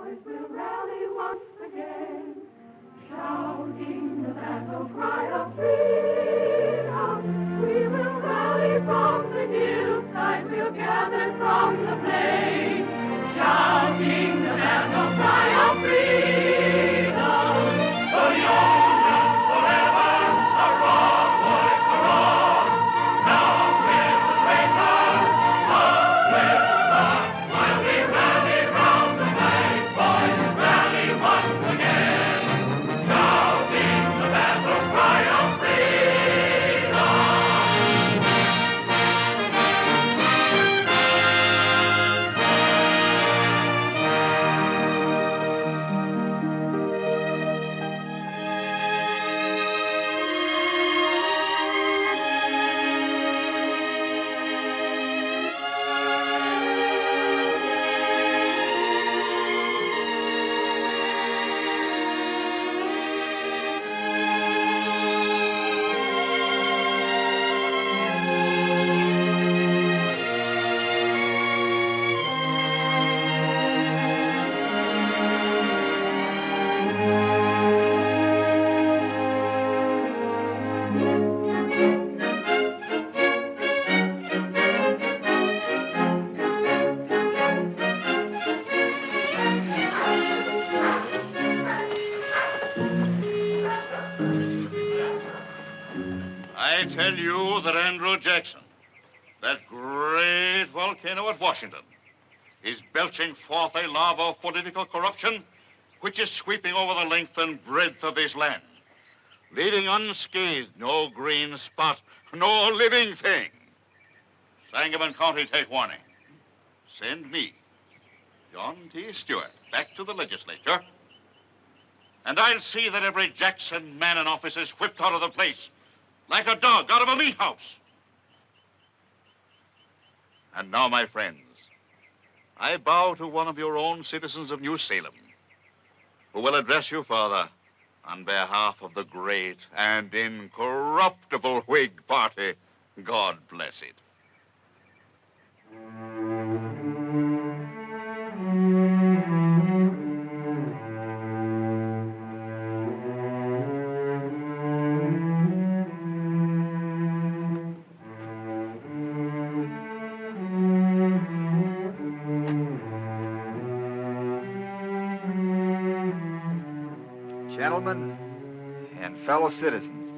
boys will rally once again, shouting the battle cry of freedom. We will rally from the hillside, we'll gather from the plain, shouting the battle cry of freedom. The Union forever, hurrah, boys, hurrah! Down with the traitor, up with the star, while we rally round the flag, boys, rally once again, shouting the battle cry of I tell you that Andrew Jackson, that great volcano at Washington, is belching forth a lava of political corruption which is sweeping over the length and breadth of this land, leaving unscathed no green spot, no living thing. Sangamon County, take warning. Send me, John T. Stewart, back to the legislature, and I'll see that every Jackson man in office is whipped out of the place like a dog out of a meat house. And now, my friends, I bow to one of your own citizens of New Salem, who will address you further on behalf of the great and incorruptible Whig Party. God bless it. Gentlemen and fellow citizens,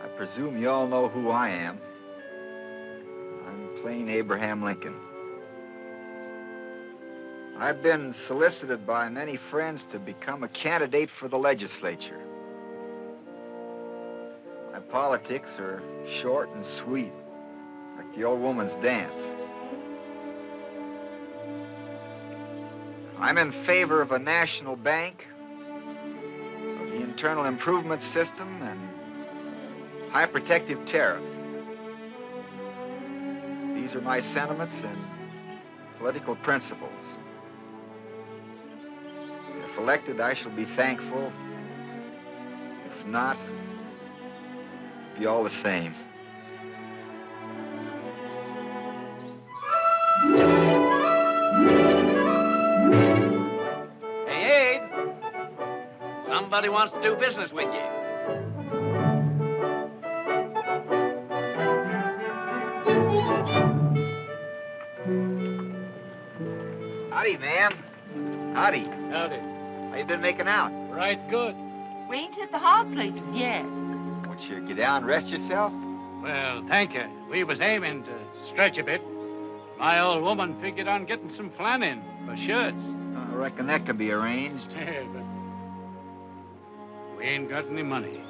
I presume you all know who I am. I'm plain Abraham Lincoln. I've been solicited by many friends to become a candidate for the legislature. My politics are short and sweet, like the old woman's dance. I'm in favor of a national bank, of the internal improvement system, and high protective tariff. These are my sentiments and political principles. If elected, I shall be thankful. If not, it'll be all the same. Somebody wants to do business with you. Howdy, ma'am. Howdy. Howdy. How you been making out? Right good. We ain't hit the hard places yet. Won't you get down and rest yourself? Well, thank you. We was aiming to stretch a bit. My old woman figured on getting some flan in for shirts. I reckon that can be arranged. Yeah, but we ain't got any money.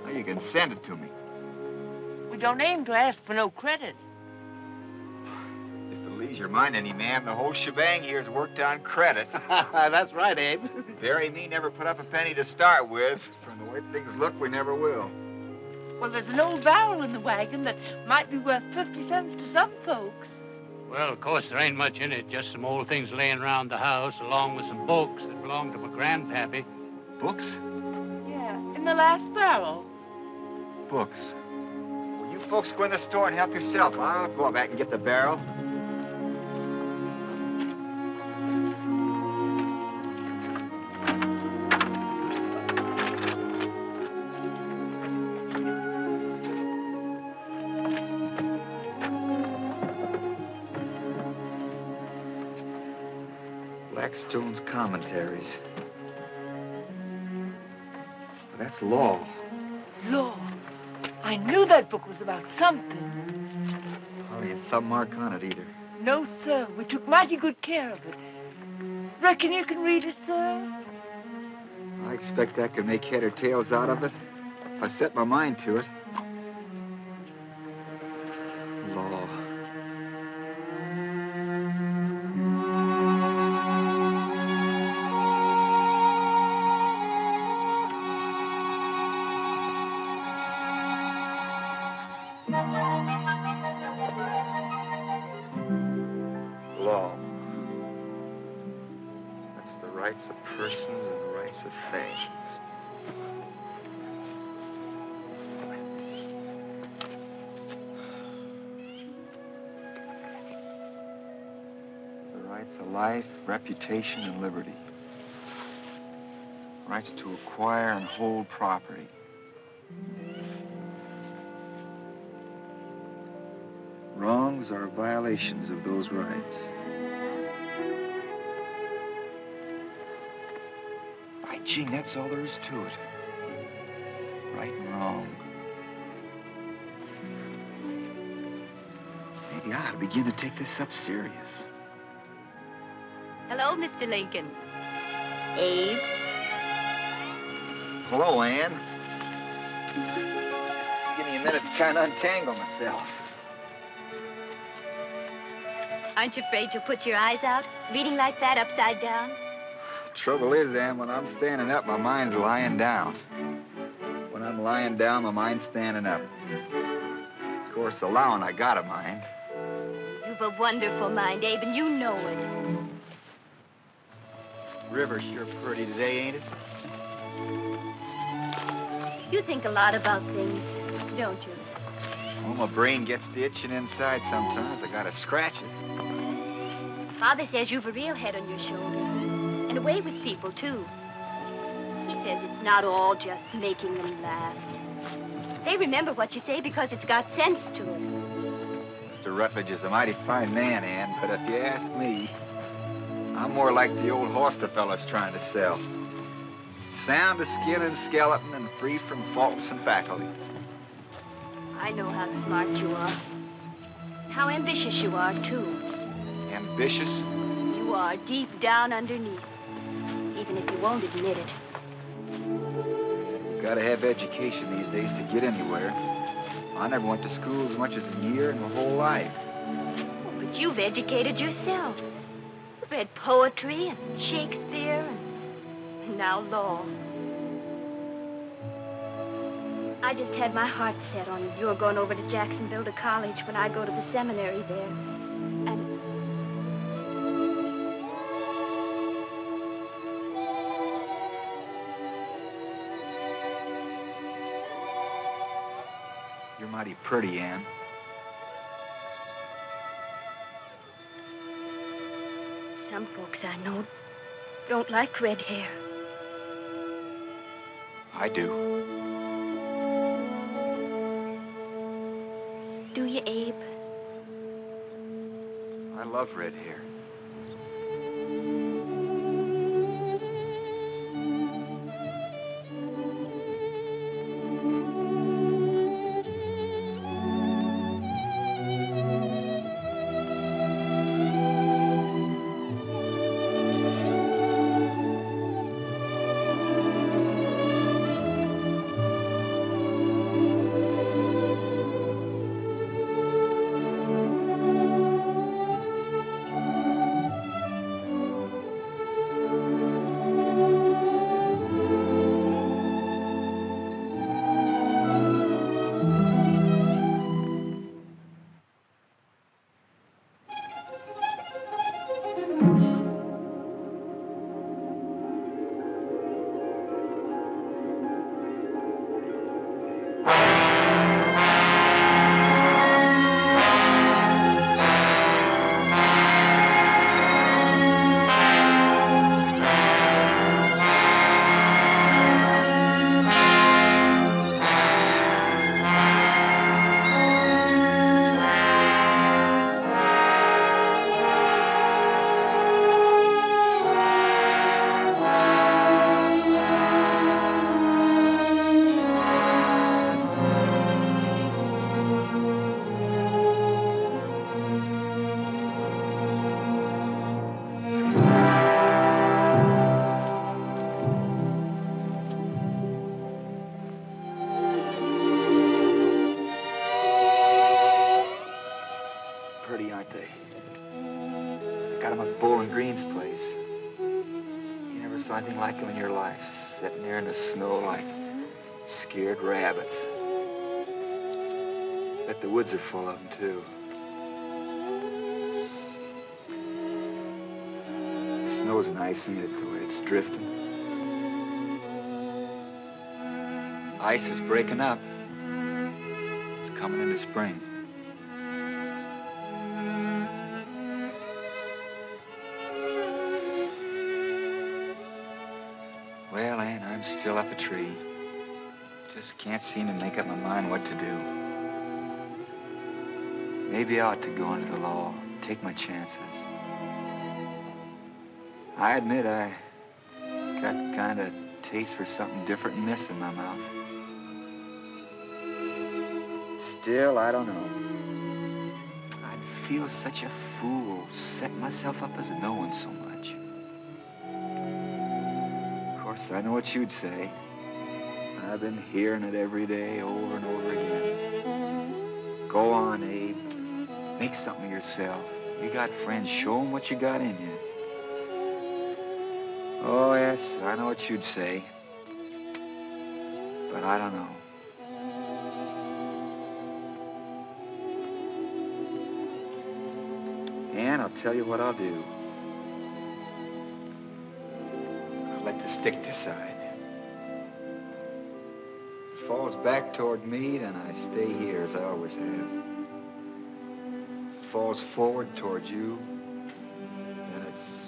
Well, you can send it to me. We don't aim to ask for no credit. If it leaves your mind any, ma'am, the whole shebang here is worked on credit. That's right, Abe. Barry and me never put up a penny to start with. From the way things look, we never will. Well, there's an old barrel in the wagon that might be worth 50 cents to some folks. Well, of course, there ain't much in it. Just some old things laying around the house, along with some books that belonged to my grandpappy. Books? Yeah, in the last barrel. Books. Well, you folks go in the store and help yourself. I'll go back and get the barrel. Blackstone's commentaries. That's law. Law. I knew that book was about something. Hardly a thumb mark on it either. No, sir. We took mighty good care of it. Reckon you can read it, sir? I expect I could make head or tails out of it if I set my mind to it. Law. Law. That's the rights of persons and the rights of things. The rights of life, reputation, and liberty. Rights to acquire and hold property. Wrongs are violations of those rights. By gee, that's all there is to it. Right and wrong. Maybe I ought to begin to take this up serious. Hello, Mr. Lincoln. Abe? Hello, Ann. Just give me a minute to try and untangle myself. Aren't you afraid you'll put your eyes out, reading like that upside down? Trouble is, Ann, when I'm standing up, my mind's lying down. When I'm lying down, my mind's standing up. Of course, allowing I got a mind. You've a wonderful mind, Abe, and you know it. River's sure pretty today, ain't it? You think a lot about things, don't you? Well, my brain gets to itching inside sometimes. I gotta scratch it. Father says you've a real head on your shoulders, and a way with people, too. He says it's not all just making them laugh. They remember what you say because it's got sense to it. Mr. Rutledge is a mighty fine man, Ann, but if you ask me, I'm more like the old horse the fella's trying to sell. Sound of skin and skeleton and free from faults and faculties. I know how smart you are. How ambitious you are, too. Ambitious? You are deep down underneath, even if you won't admit it. You gotta have education these days to get anywhere. I never went to school as much as a year in my whole life. Oh, but you've educated yourself. You've read poetry and Shakespeare and now law. I just had my heart set on your going over to Jacksonville to college when I go to the seminary there. And You're mighty pretty, Ann. some folks I know don't like red hair. I do. Do you, Abe? I love red hair. pretty, aren't they? I got them at Bowling Green's place. You never saw anything like them in your life, sitting there in the snow like scared rabbits. Bet the woods are full of them, too. The snow's nice, ain't it, the way it's drifting? Ice is breaking up. It's coming into spring. Well, Ann, I'm still up a tree. Just can't seem to make up my mind what to do. Maybe I ought to go into the law, take my chances. I admit I got kind of taste for something different than this in my mouth. Still, I don't know. I'd feel such a fool setting myself up as knowing so much. Of course, I know what you'd say. I've been hearing it every day over and over again. Go on, Abe. Make something of yourself. You got friends. Show them what you got in you. Oh, yes, I know what you'd say. But I don't know. And I'll tell you what I'll do. I'll let the stick decide. If it falls back toward me, then I stay here as I always have. If it falls forward toward you, then it's...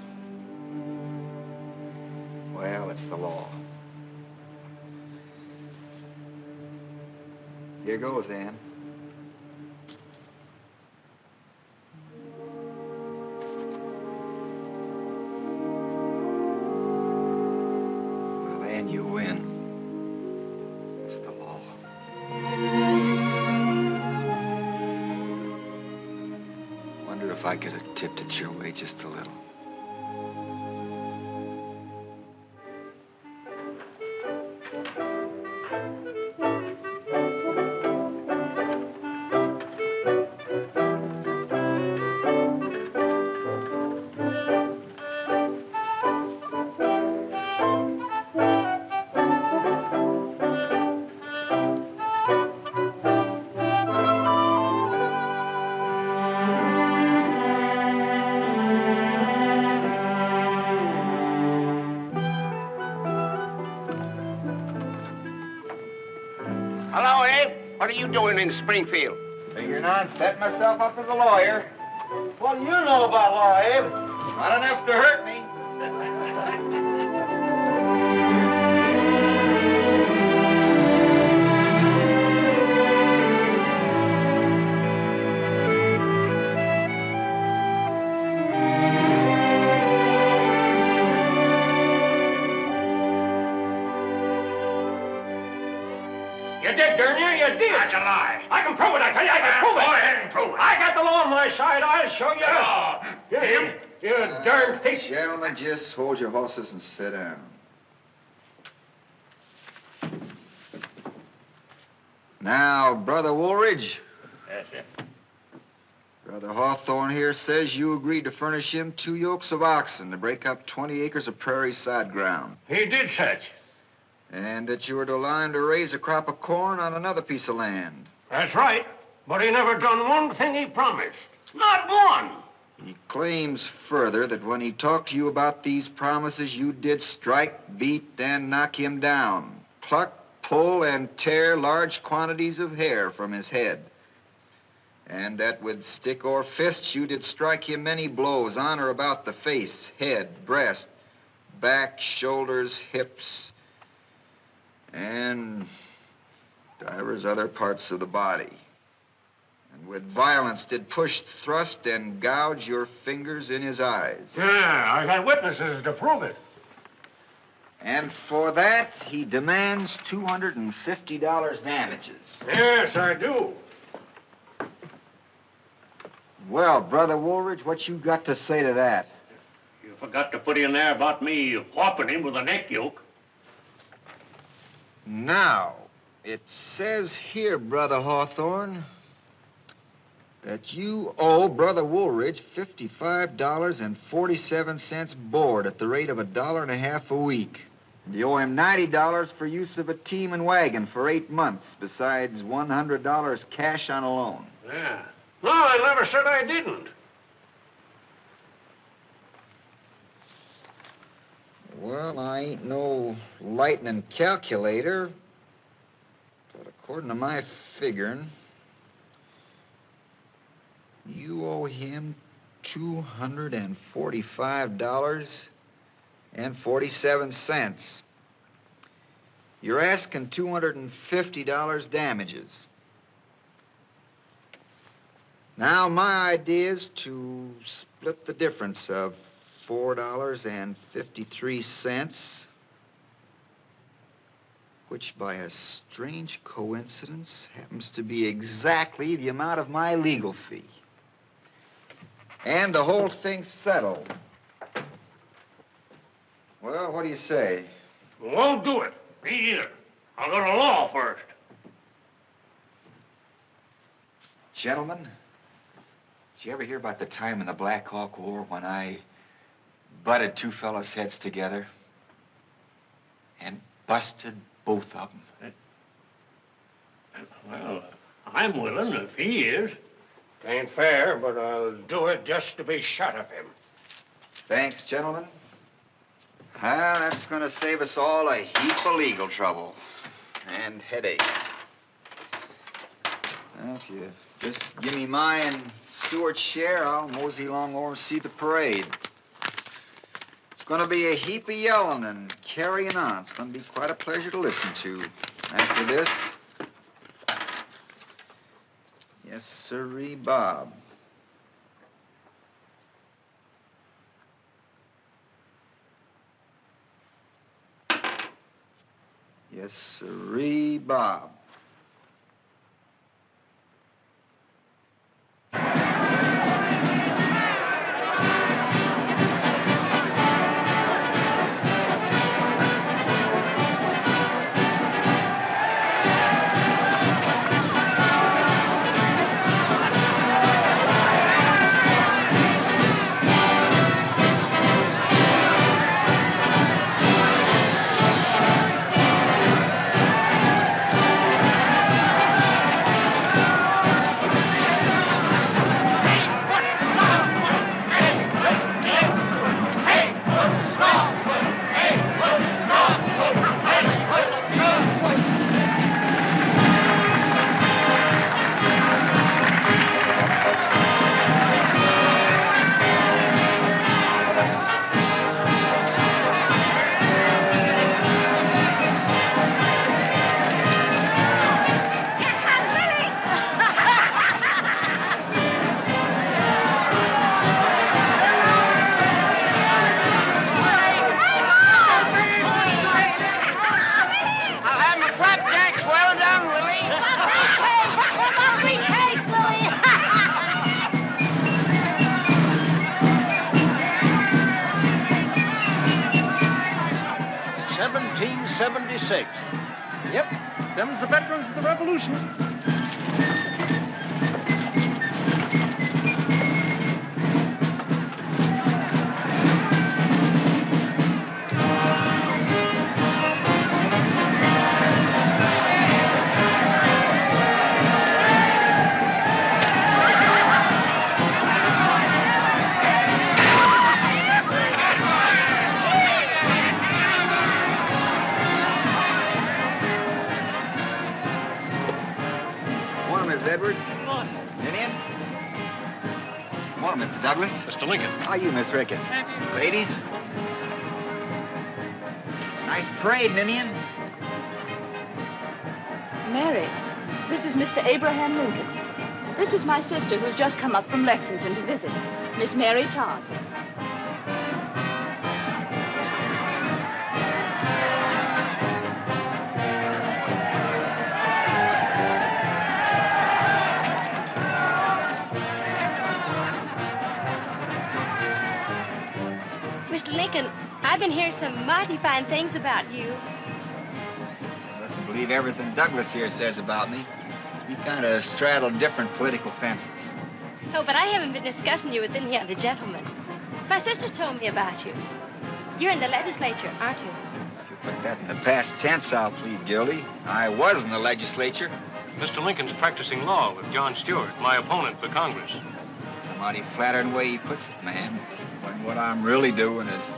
well, it's the law. Here goes, Ann. Well, Ann, you win. It's the law. Wonder if I could have tipped it your way just a little. Hello, Abe. What are you doing in Springfield? Figuring on setting myself up as a lawyer. What do you know about law, Abe? Not enough to hurt me. You did, darn you, you did. That's a lie. I can prove it, I tell you, I can prove it. Go ahead and prove it. I got the law on my side, I'll show you. Oh, You darn thief. Gentlemen, just hold your horses and sit down. Now, Brother Woolridge, Yes, sir. Brother Hawthorne here says you agreed to furnish him 2 yokes of oxen to break up 20 acres of prairie side ground. He did such. And that you were to line to raise a crop of corn on another piece of land. That's right. But he never done one thing he promised. Not one. He claims further that when he talked to you about these promises, you did strike, beat, and knock him down. Pluck, pull, and tear large quantities of hair from his head. And that with stick or fist, you did strike him many blows on or about the face, head, breast, back, shoulders, hips, and divers other parts of the body. And with violence did push, thrust, and gouge your fingers in his eyes. Yeah, I got witnesses to prove it. And for that, he demands $250 damages. Yes, I do. Well, Brother Woolridge, what you got to say to that? You forgot to put in there about me whopping him with a neck yoke. Now, it says here, Brother Hawthorne, that you owe Brother Woolridge $55.47 board at the rate of $1.50 a week. You owe him $90 for use of a team and wagon for 8 months, besides $100 cash on a loan. Yeah. No, I never said I didn't. Well, I ain't no lightning calculator, but according to my figuring, you owe him $245.47. You're asking $250 damages. Now, my idea is to split the difference of $4.53, which by a strange coincidence happens to be exactly the amount of my legal fee. And the whole thing's settled. Well, what do you say? Won't do it. Me either. I'll go to law first. Gentlemen, did you ever hear about the time in the Black Hawk War when I butted two fellas' heads together and busted both of them? Well, I'm willing if he is. It ain't fair, but I'll do it just to be shut of him. Thanks, gentlemen. Well, that's going to save us all a heap of legal trouble and headaches. Well, if you just give me my and Stuart's share, I'll mosey along over and see the parade. It's going to be a heap of yelling and carrying on. It's going to be quite a pleasure to listen to. After this, yes, sirree, Bob. Yes, sirree, Bob. Yep, them's the veterans of the Revolution. Douglas? Mr. Lincoln. How are you, Miss Ricketts? Ladies? Nice parade, Ninian. Mary, this is Mr. Abraham Lincoln. This is my sister who's just come up from Lexington to visit us, Miss Mary Todd. Mr. Lincoln, I've been hearing some mighty fine things about you. I mustn't believe everything Douglas here says about me. We kind of straddle different political fences. Oh, but I haven't been discussing you with any other gentlemen. My sister's told me about you. You're in the legislature, aren't you? If you put that in the past tense, I'll plead guilty. I was in the legislature. Mr. Lincoln's practicing law with John Stewart, my opponent for Congress. It's a mighty flattering way he puts it, ma'am. When what I'm really doing is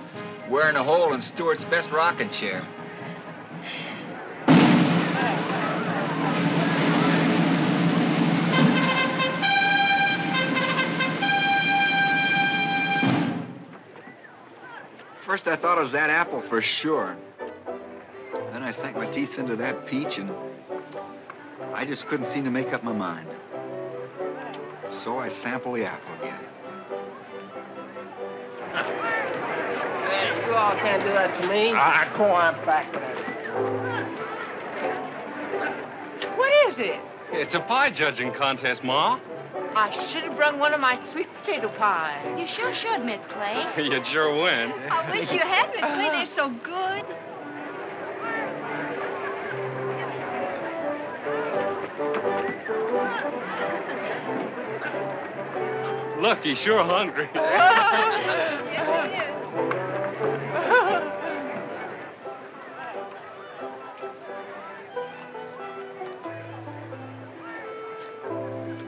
wearing a hole in Stewart's best rocking chair. First, I thought it was that apple for sure. Then I sank my teeth into that peach, and I just couldn't seem to make up my mind. So I sampled the apple again. You all can't do that to me. Go on back with it. What is it? It's a pie judging contest, Ma. I should have brung one of my sweet potato pies. You sure should, Miss Clay. You'd sure win. I wish you had, Miss Clay. They're so good. Look, he's sure hungry. Yes, he is.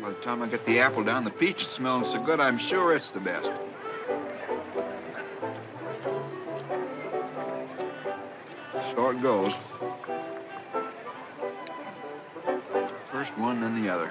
By the time I get the apple down, the peach is smelling so good, I'm sure it's the best. So it goes. First one, then the other.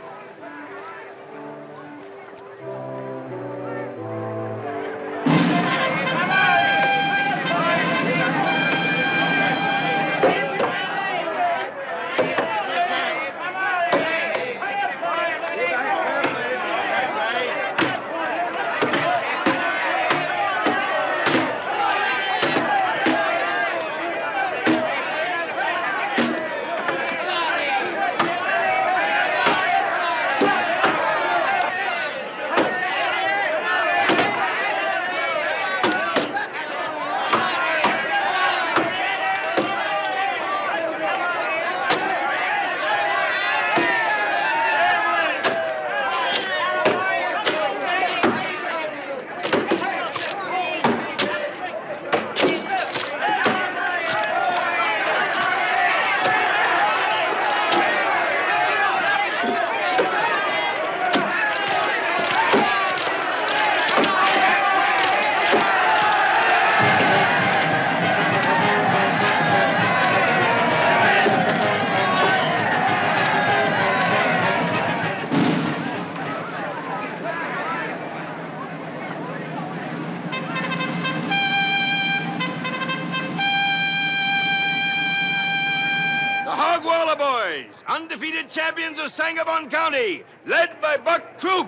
Undefeated champions of Sangamon County, led by Buck Troop.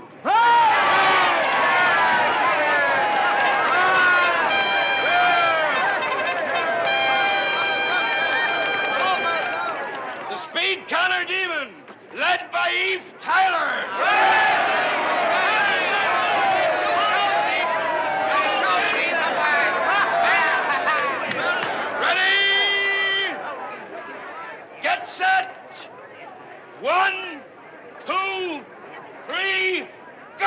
The Speed Counter Demon, led by Eve Tyler. Ready? Get set. 1, 2, 3, go!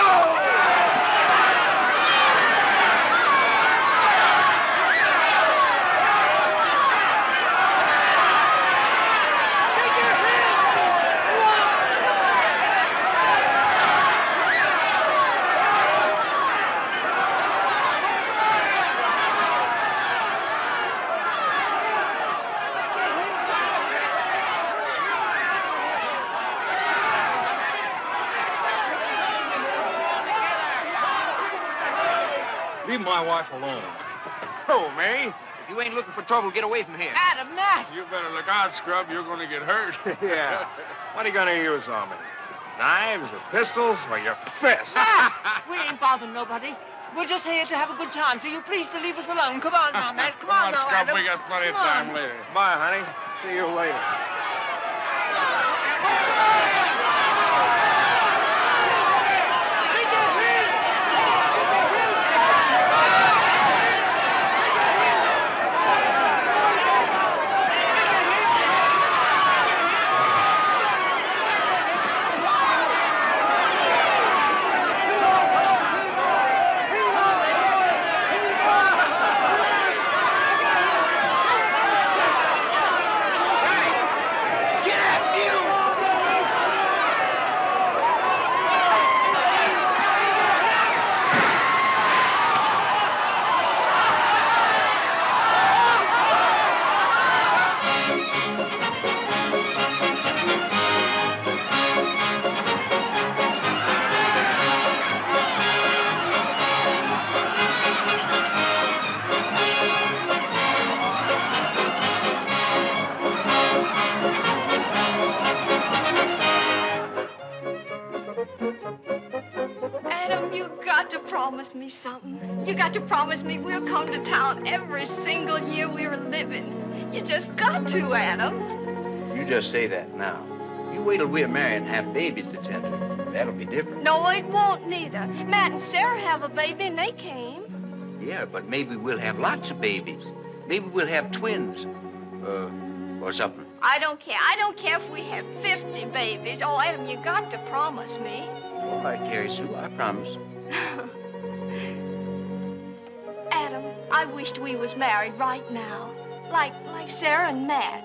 Leave my wife alone. Oh, Mary, if you ain't looking for trouble, get away from here. Adam, Matt. You better look out, Scrub. You're going to get hurt. Yeah. What are you going to use on me? Knives or pistols or your fists? We ain't bothering nobody. We're just here to have a good time, so you please to leave us alone. Come on now, Matt. Come on now, Scrub. Adam. We got plenty of Come on. time later. Bye, honey. See you later. got to promise me something. You got to promise me we'll come to town every single year we're living. You just got to, Adam. You just say that now. You wait till we're married and have babies to tend to. That'll be different. No, it won't neither. Matt and Sarah have a baby and they came. Yeah, but maybe we'll have lots of babies. Maybe we'll have twins. Or something. I don't care. I don't care if we have 50 babies. Oh, Adam, you got to promise me. All right, Carrie Sue, I promise. Adam, I wished we was married right now. Like Sarah and Matt.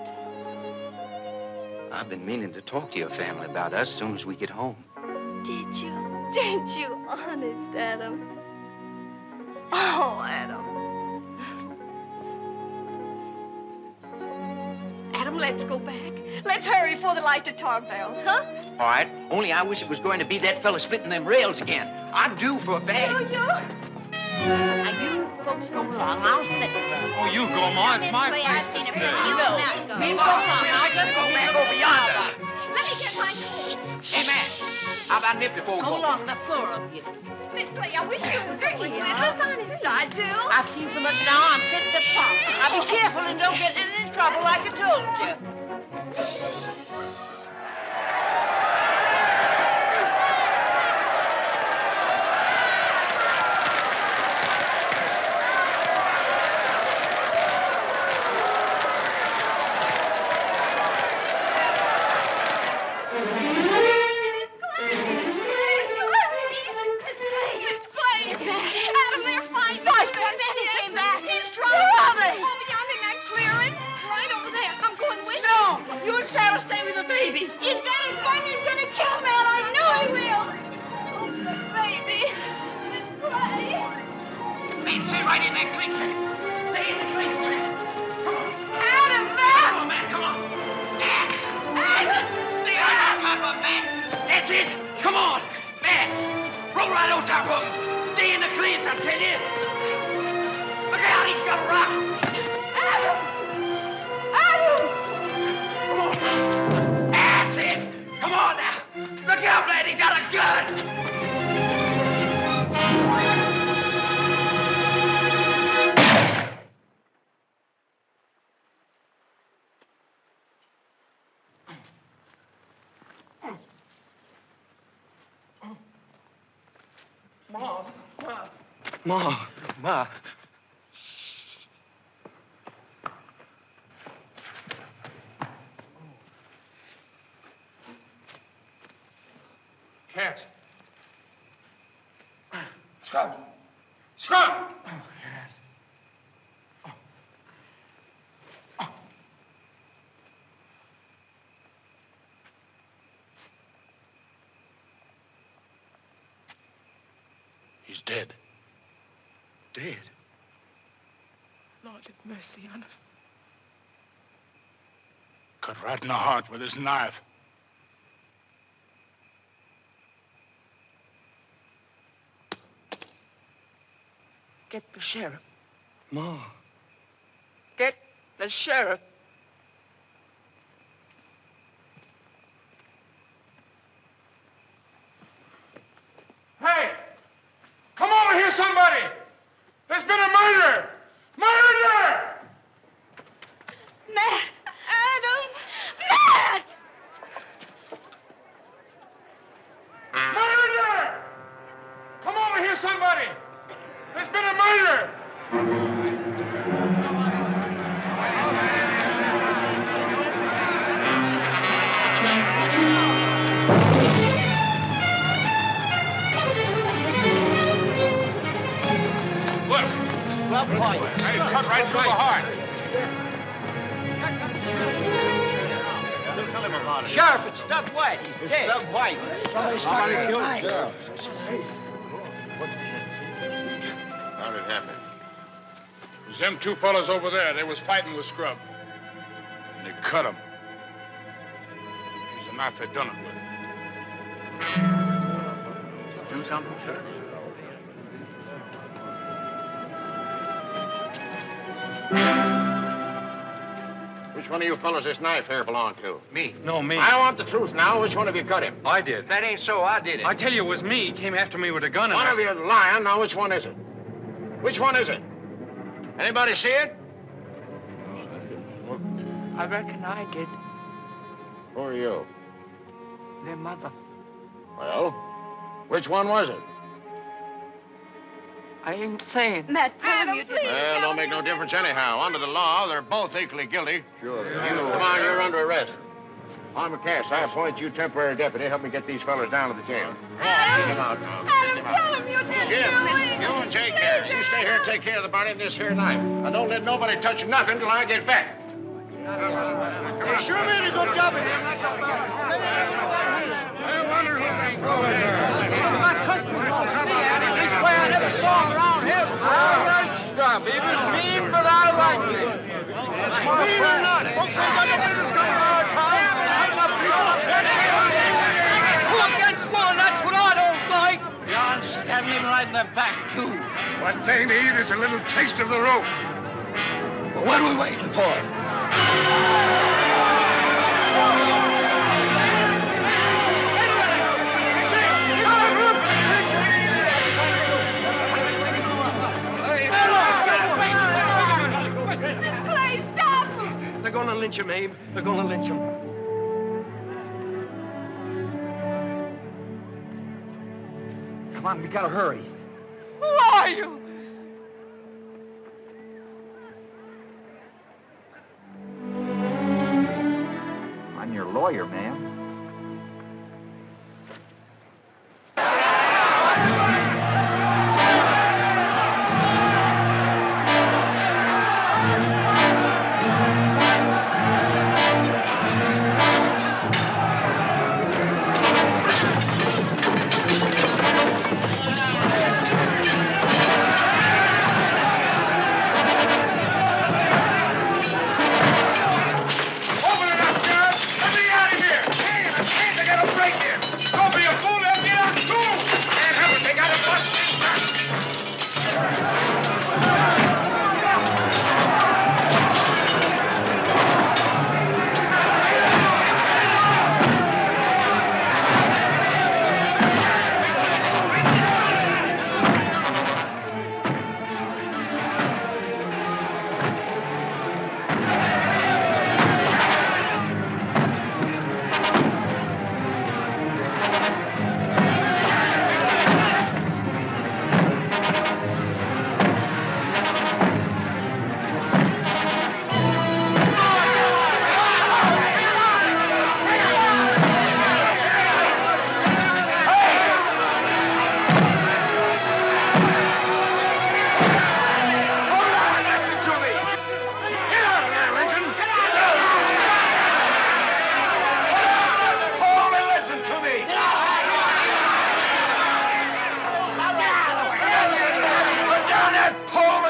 I've been meaning to talk to your family about us as soon as we get home. Did you? Did you? Honest, Adam? Oh, Adam. Adam, let's go back. Let's hurry before the light to tar bells, huh? All right, only I wish it was going to be that fella splitting them rails again. I'm due for a bag. Now, you folks go along. I'll sit. Oh, you go, Ma. It's my place to stay. Me go along. I'll just go back over yonder. Let me get my coat. Hey, man, how about nip before we go go? along, the four of you. Miss Clay, I wish you was drinking with us. Honest, I do. I've seen so much now, I'm fit to pop. Now, be careful and don't get in any trouble like I told you. Ma. Cat. Scrub. Scrub! Oh, yes. He's dead. Dead? Lord, have mercy on us. Cut right in the heart with his knife. Get the sheriff. Ma. Get the sheriff. Hey! Come over here, somebody! There's been a murder! Murder! Matt! Adam! Matt! Murder! Come over here, somebody! There's been a murder! He's cut right through the heart. Tell him about it. Sheriff, it's Stubb White. He's dead. Stubb White. Somebody killed him, Sheriff. How'd it happen? It was them two fellas over there. They was fighting with Scrub. And they cut him. It was the knife they done it with. Do something, Sheriff? Which Which one of you fellas this knife here belong to? Me. No, me. I want the truth now. Which one of you cut him? I did. That ain't so. I did it. I tell you, it was me. He came after me with a gun. One of you lying. Now, which one is it? Which one is it? Anybody see it? I reckon I did. Who are you? Their mother. Well, which one was it? I ain't saying. Matt, tell him you did. Well, don't make no difference anyhow. Under the law, they're both equally guilty. Sure. Come on, you're under arrest. On McCass, I appoint you temporary deputy. Help me get these fellas down to the jail. Get them out now. Adam, tell him you didn't Jim, do it. you and take care. You stay here and take care of the body and this here knife. And don't let nobody touch nothing till I get back. They sure made a good job of him. I wonder who they This way I never saw him around here. I like scrub. He was mean, but I liked him. mean or not. Folks ain't got no business coming to our town. Who against one? That's what I don't like. John stabbed him right in the back, too. What they need is a little taste of the rope. Well, what are we waiting for? Please stop him. They're gonna lynch him, Abe. They're gonna lynch him. Come on, we gotta hurry. Who are you? I'm your lawyer, ma'am.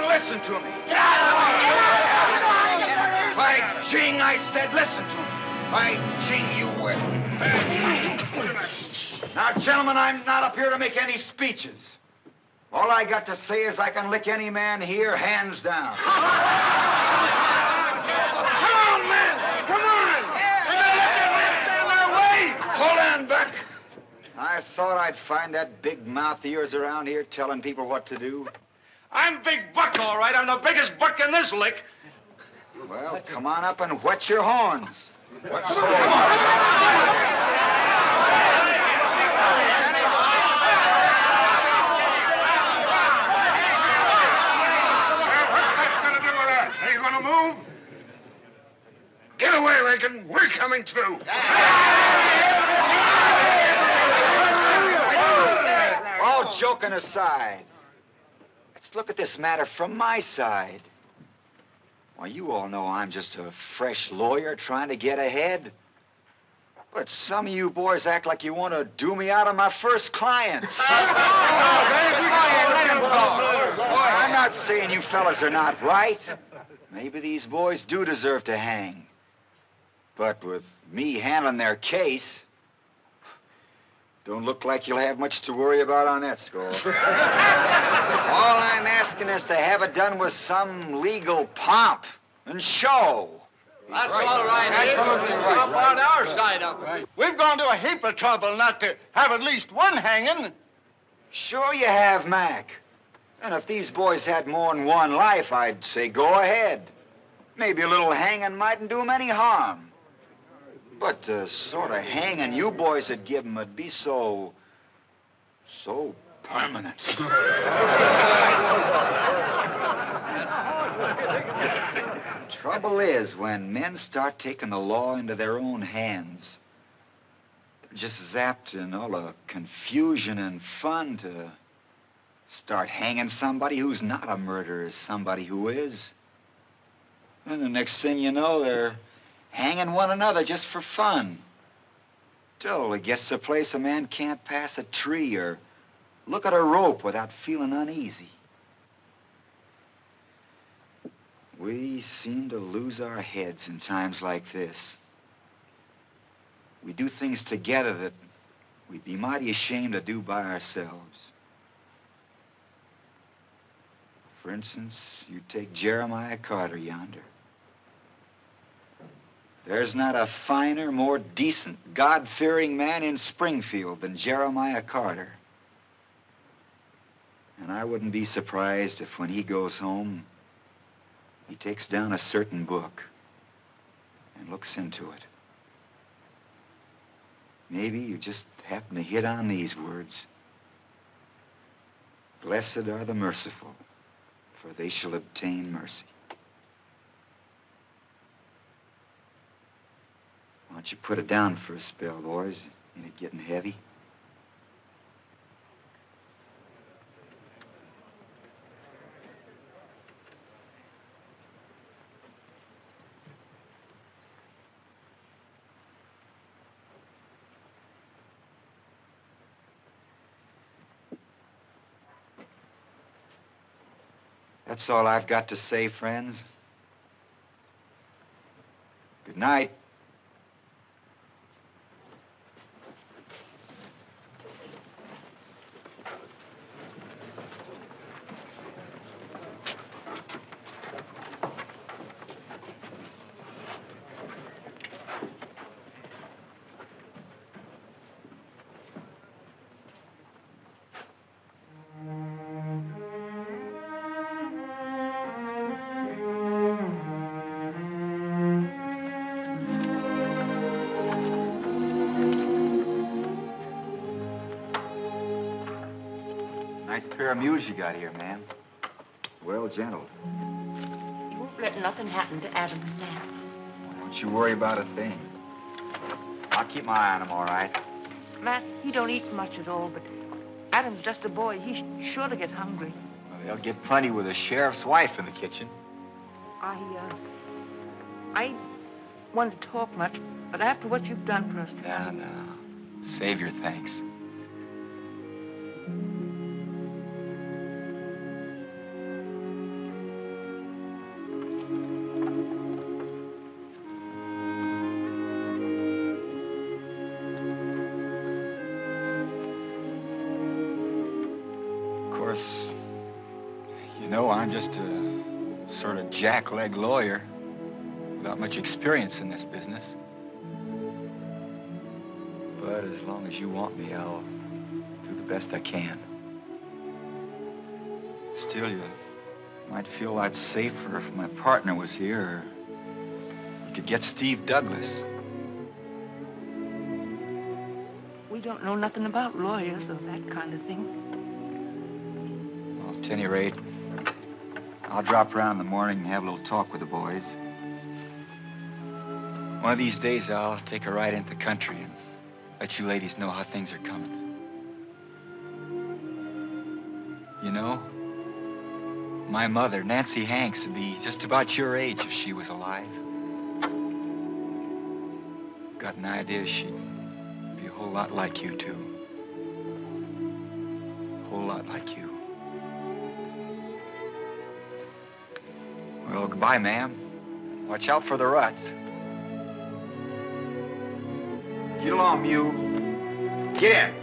Listen to me. By Jing, I said listen to me. By Jing, you will. Now, gentlemen, I'm not up here to make any speeches. All I got to say is I can lick any man here, hands down. Come on, man! Come on! We're gonna let that man stand our way! Hold on, Buck. I thought I'd find that big mouth of yours around here telling people what to do. I'm Big Buck, all right. I'm the biggest buck in this lick. Well, come on up and whet your horns. What's the Are you gonna move? Get away, Lincoln. We're coming through. All joking aside, let's look at this matter from my side. Why, you all know I'm just a fresh lawyer trying to get ahead. But some of you boys act like you want to do me out of my first clients. I'm not saying you fellas are not right. Maybe these boys do deserve to hang. But with me handling their case, don't look like you'll have much to worry about on that score. All I'm asking is to have it done with some legal pomp and show. That's all right. Absolutely right. Up on our side of it. We've gone to a heap of trouble not to have at least one hanging. Sure you have, Mac. And if these boys had more than one life, I'd say go ahead. Maybe a little hanging mightn't do 'em any harm. But the sort of hanging you boys would give 'em would be so permanent. Trouble is, when men start taking the law into their own hands, they're just zapped in all the confusion and fun to start hanging somebody who's not a murderer as somebody who is. And the next thing you know, they're hanging one another just for fun. Till it gets to a place a man can't pass a tree or look at a rope without feeling uneasy. We seem to lose our heads in times like this. We do things together that we'd be mighty ashamed to do by ourselves. For instance, you take Jeremiah Carter yonder. There's not a finer, more decent, God-fearing man in Springfield than Jeremiah Carter. And I wouldn't be surprised if when he goes home, he takes down a certain book and looks into it. Maybe you just happen to hit on these words. Blessed are the merciful, for they shall obtain mercy. Why don't you put it down for a spell, boys? Ain't it getting heavy? That's all I've got to say, friends. Good night. Nice pair of mules you got here, ma'am. Well gentled. You won't let nothing happen to Adam and Nat. Don't you worry about a thing. I'll keep my eye on them, all right. Matt, he don't eat much at all, but Adam's just a boy. He's sure to get hungry. Well, they'll get plenty with a sheriff's wife in the kitchen. I ain't one to talk much, but after what you've done for us tonight... No. Save your thanks. Of course, you know, I'm just a sort of jackleg lawyer without much experience in this business. But as long as you want me, I'll do the best I can. Still, you might feel a lot safer if my partner was here, or you could get Steve Douglas. We don't know nothing about lawyers or that kind of thing. Well, at any rate, I'll drop around in the morning and have a little talk with the boys. One of these days, I'll take a ride into the country and let you ladies know how things are coming. You know, my mother, Nancy Hanks, would be just about your age if she was alive. Got an idea she'd be a whole lot like you, too. A whole lot like you. Well, goodbye, ma'am. Watch out for the ruts. Get along, mule. Get in.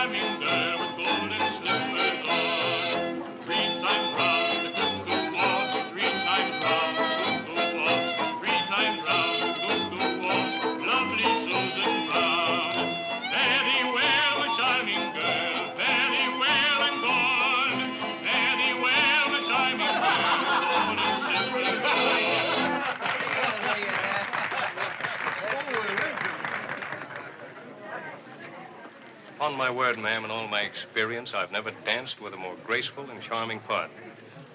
charming girl with golden slippers on. 3 times round the cuckoo walks, 3 times round the cuckoo walks, 3 times round the cuckoo walks, lovely Susan Brown. Very well, my charming girl, very well, I'm gone. Very well, my charming girl, golden slippers on. Upon my word, ma'am, in all my experience, I've never danced with a more graceful and charming partner.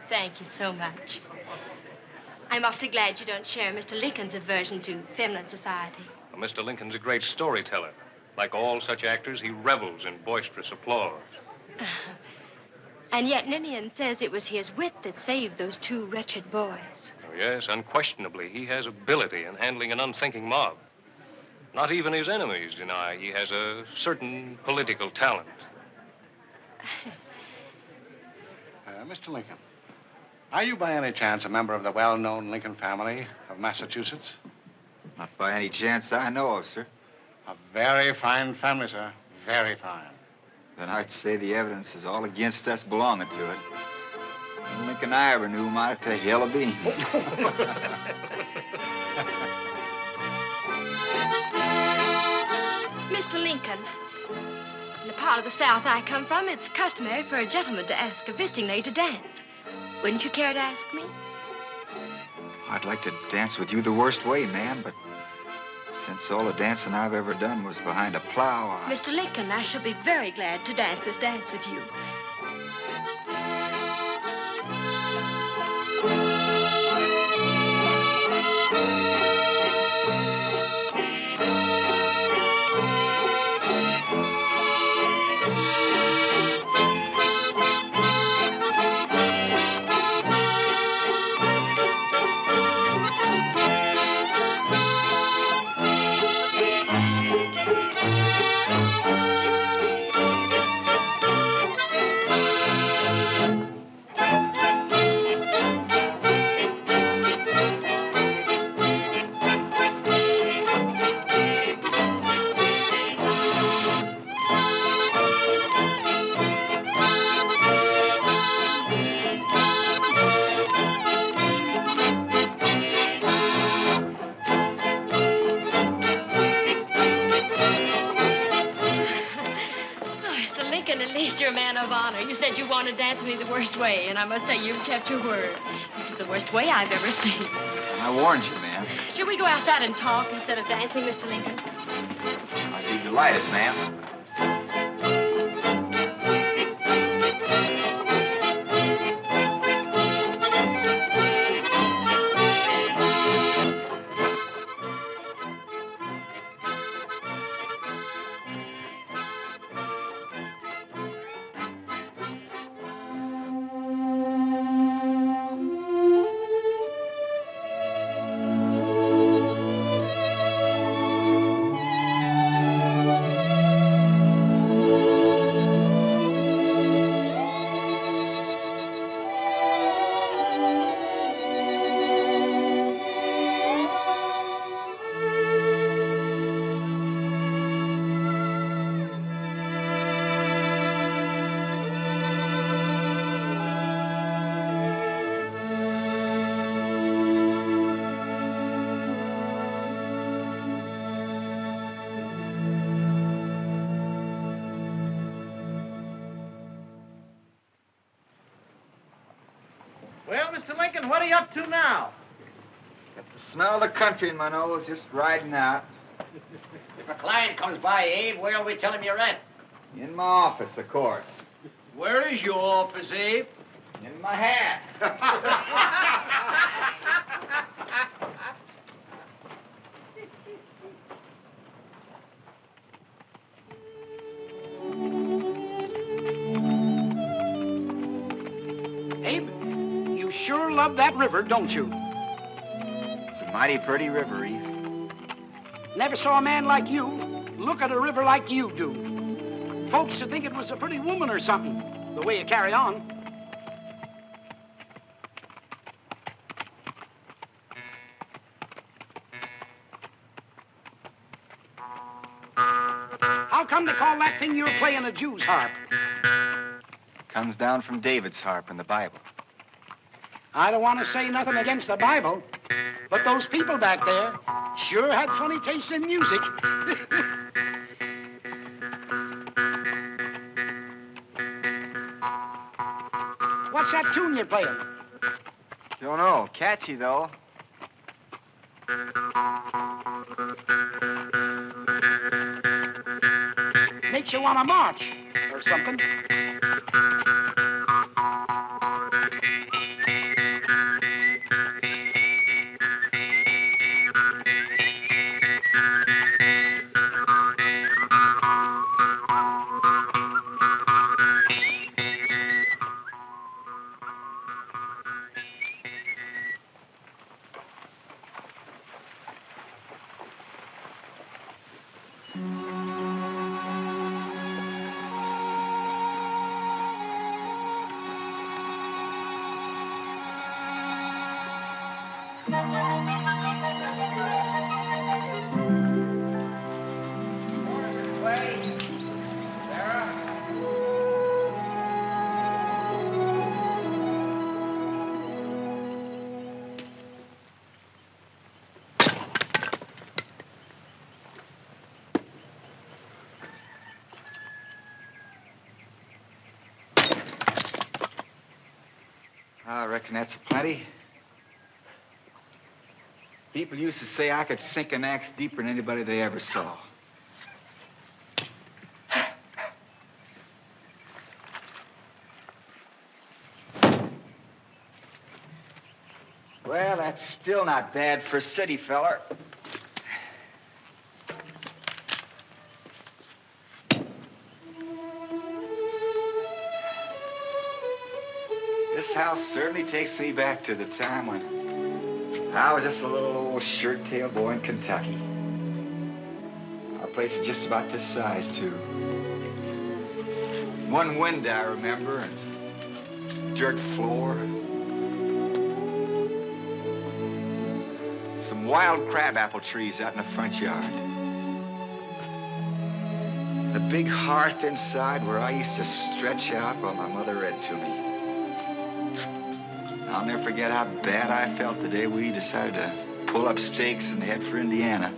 Thank you so much. I'm awfully glad you don't share Mr. Lincoln's aversion to feminine society. Well, Mr. Lincoln's a great storyteller. Like all such actors, he revels in boisterous applause. And yet Ninian says it was his wit that saved those 2 wretched boys. Oh, yes, unquestionably, he has ability in handling an unthinking mob. Not even his enemies deny he has a certain political talent. Mr. Lincoln, are you by any chance a member of the well-known Lincoln family of Massachusetts? Not by any chance I know of, sir. A very fine family, sir. Very fine. Then I'd say the evidence is all against us belonging to it. The Lincoln I ever knew might have to hell of beans. Mr. Lincoln, in the part of the South I come from, it's customary for a gentleman to ask a visiting lady to dance. Wouldn't you care to ask me? I'd like to dance with you the worst way, ma'am, but since all the dancing I've ever done was behind a plow, Mr. Lincoln, I shall be very glad to dance this dance with you. To dance with me the worst way, and I must say you've kept your word. This is the worst way I've ever seen. I warned you, ma'am. Should we go outside and talk instead of dancing, Mr. Lincoln? I'd be delighted, ma'am. Well, Mr. Lincoln, what are you up to now? Got the smell of the country in my nose, just riding out. If a client comes by, Abe, where'll we tell him you're at? In my office, of course. Where is your office, Abe? In my hat. Abe, you sure love that river, don't you? It's a mighty pretty river, Eve. Never saw a man like you look at a river like you do. Folks would think it was a pretty woman or something, the way you carry on. How come they call that thing thing you're playing a Jew's harp? Comes down from David's harp in the Bible. I don't want to say nothing against the Bible, but those people back there sure had funny taste in music. What's that tune you're playing? Don't know. Catchy, though. Makes you want to march or something. I reckon that's plenty. People used to say I could sink an axe deeper than anybody they ever saw. Well, that's still not bad for a city feller. This house certainly takes me back to the time when I was just a little old shirt-tail boy in Kentucky. Our place is just about this size, too. One window, I remember, and dirt floor. Some wild crabapple trees out in the front yard. The big hearth inside where I used to stretch out while my mother read to me. I'll never forget how bad I felt the day we decided to pull up stakes and head for Indiana.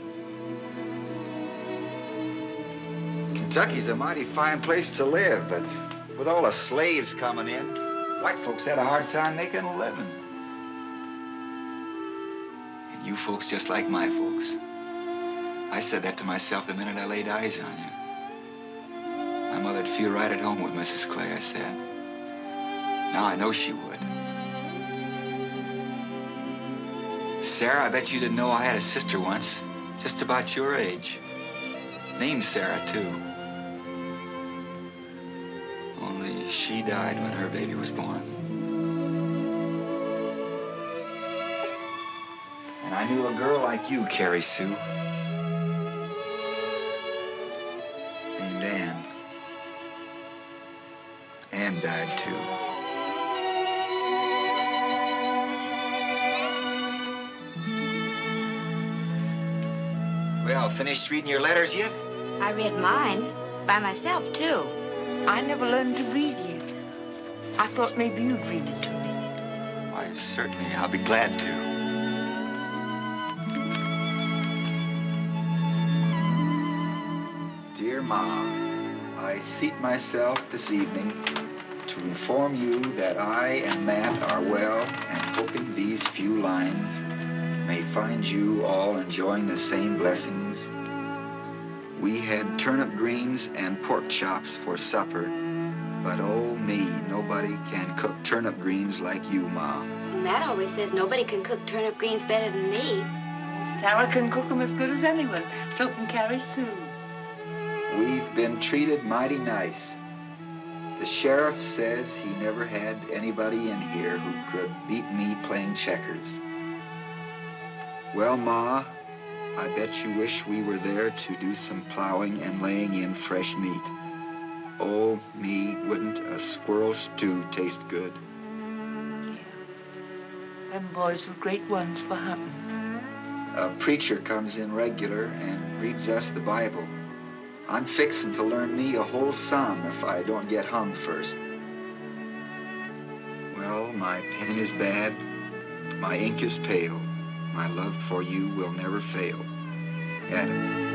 Kentucky's a mighty fine place to live, but with all the slaves coming in, white folks had a hard time making a living. And you folks just like my folks. I said that to myself the minute I laid eyes on you. My mother'd feel right at home with Mrs. Clay, I said. Now I know she would. Sarah, I bet you didn't know I had a sister once, just about your age. Named Sarah, too. Only she died when her baby was born. And I knew a girl like you, Carrie Sue. Named Ann. Ann died, too. Well, finished reading your letters yet? I read mine by myself, too. I never learned to read yet. I thought maybe you'd read it to me. Why, certainly. I'll be glad to. Dear Ma, I seat myself this evening to inform you that I and Matt are well and hoping these few lines may find you all enjoying the same blessings. We had turnip greens and pork chops for supper, but oh me, nobody can cook turnip greens like you, Ma. Matt always says nobody can cook turnip greens better than me. Sarah can cook them as good as anyone. So can Carrie Sue. We've been treated mighty nice. The sheriff says he never had anybody in here who could beat me playing checkers. Well, Ma, I bet you wish we were there to do some plowing and laying in fresh meat. Oh, me, wouldn't a squirrel stew taste good? Them boys were great ones for hunting. A preacher comes in regular and reads us the Bible. I'm fixing to learn me a whole psalm if I don't get hung first. Well, my pen is bad, my ink is pale, my love for you will never fail. Adam.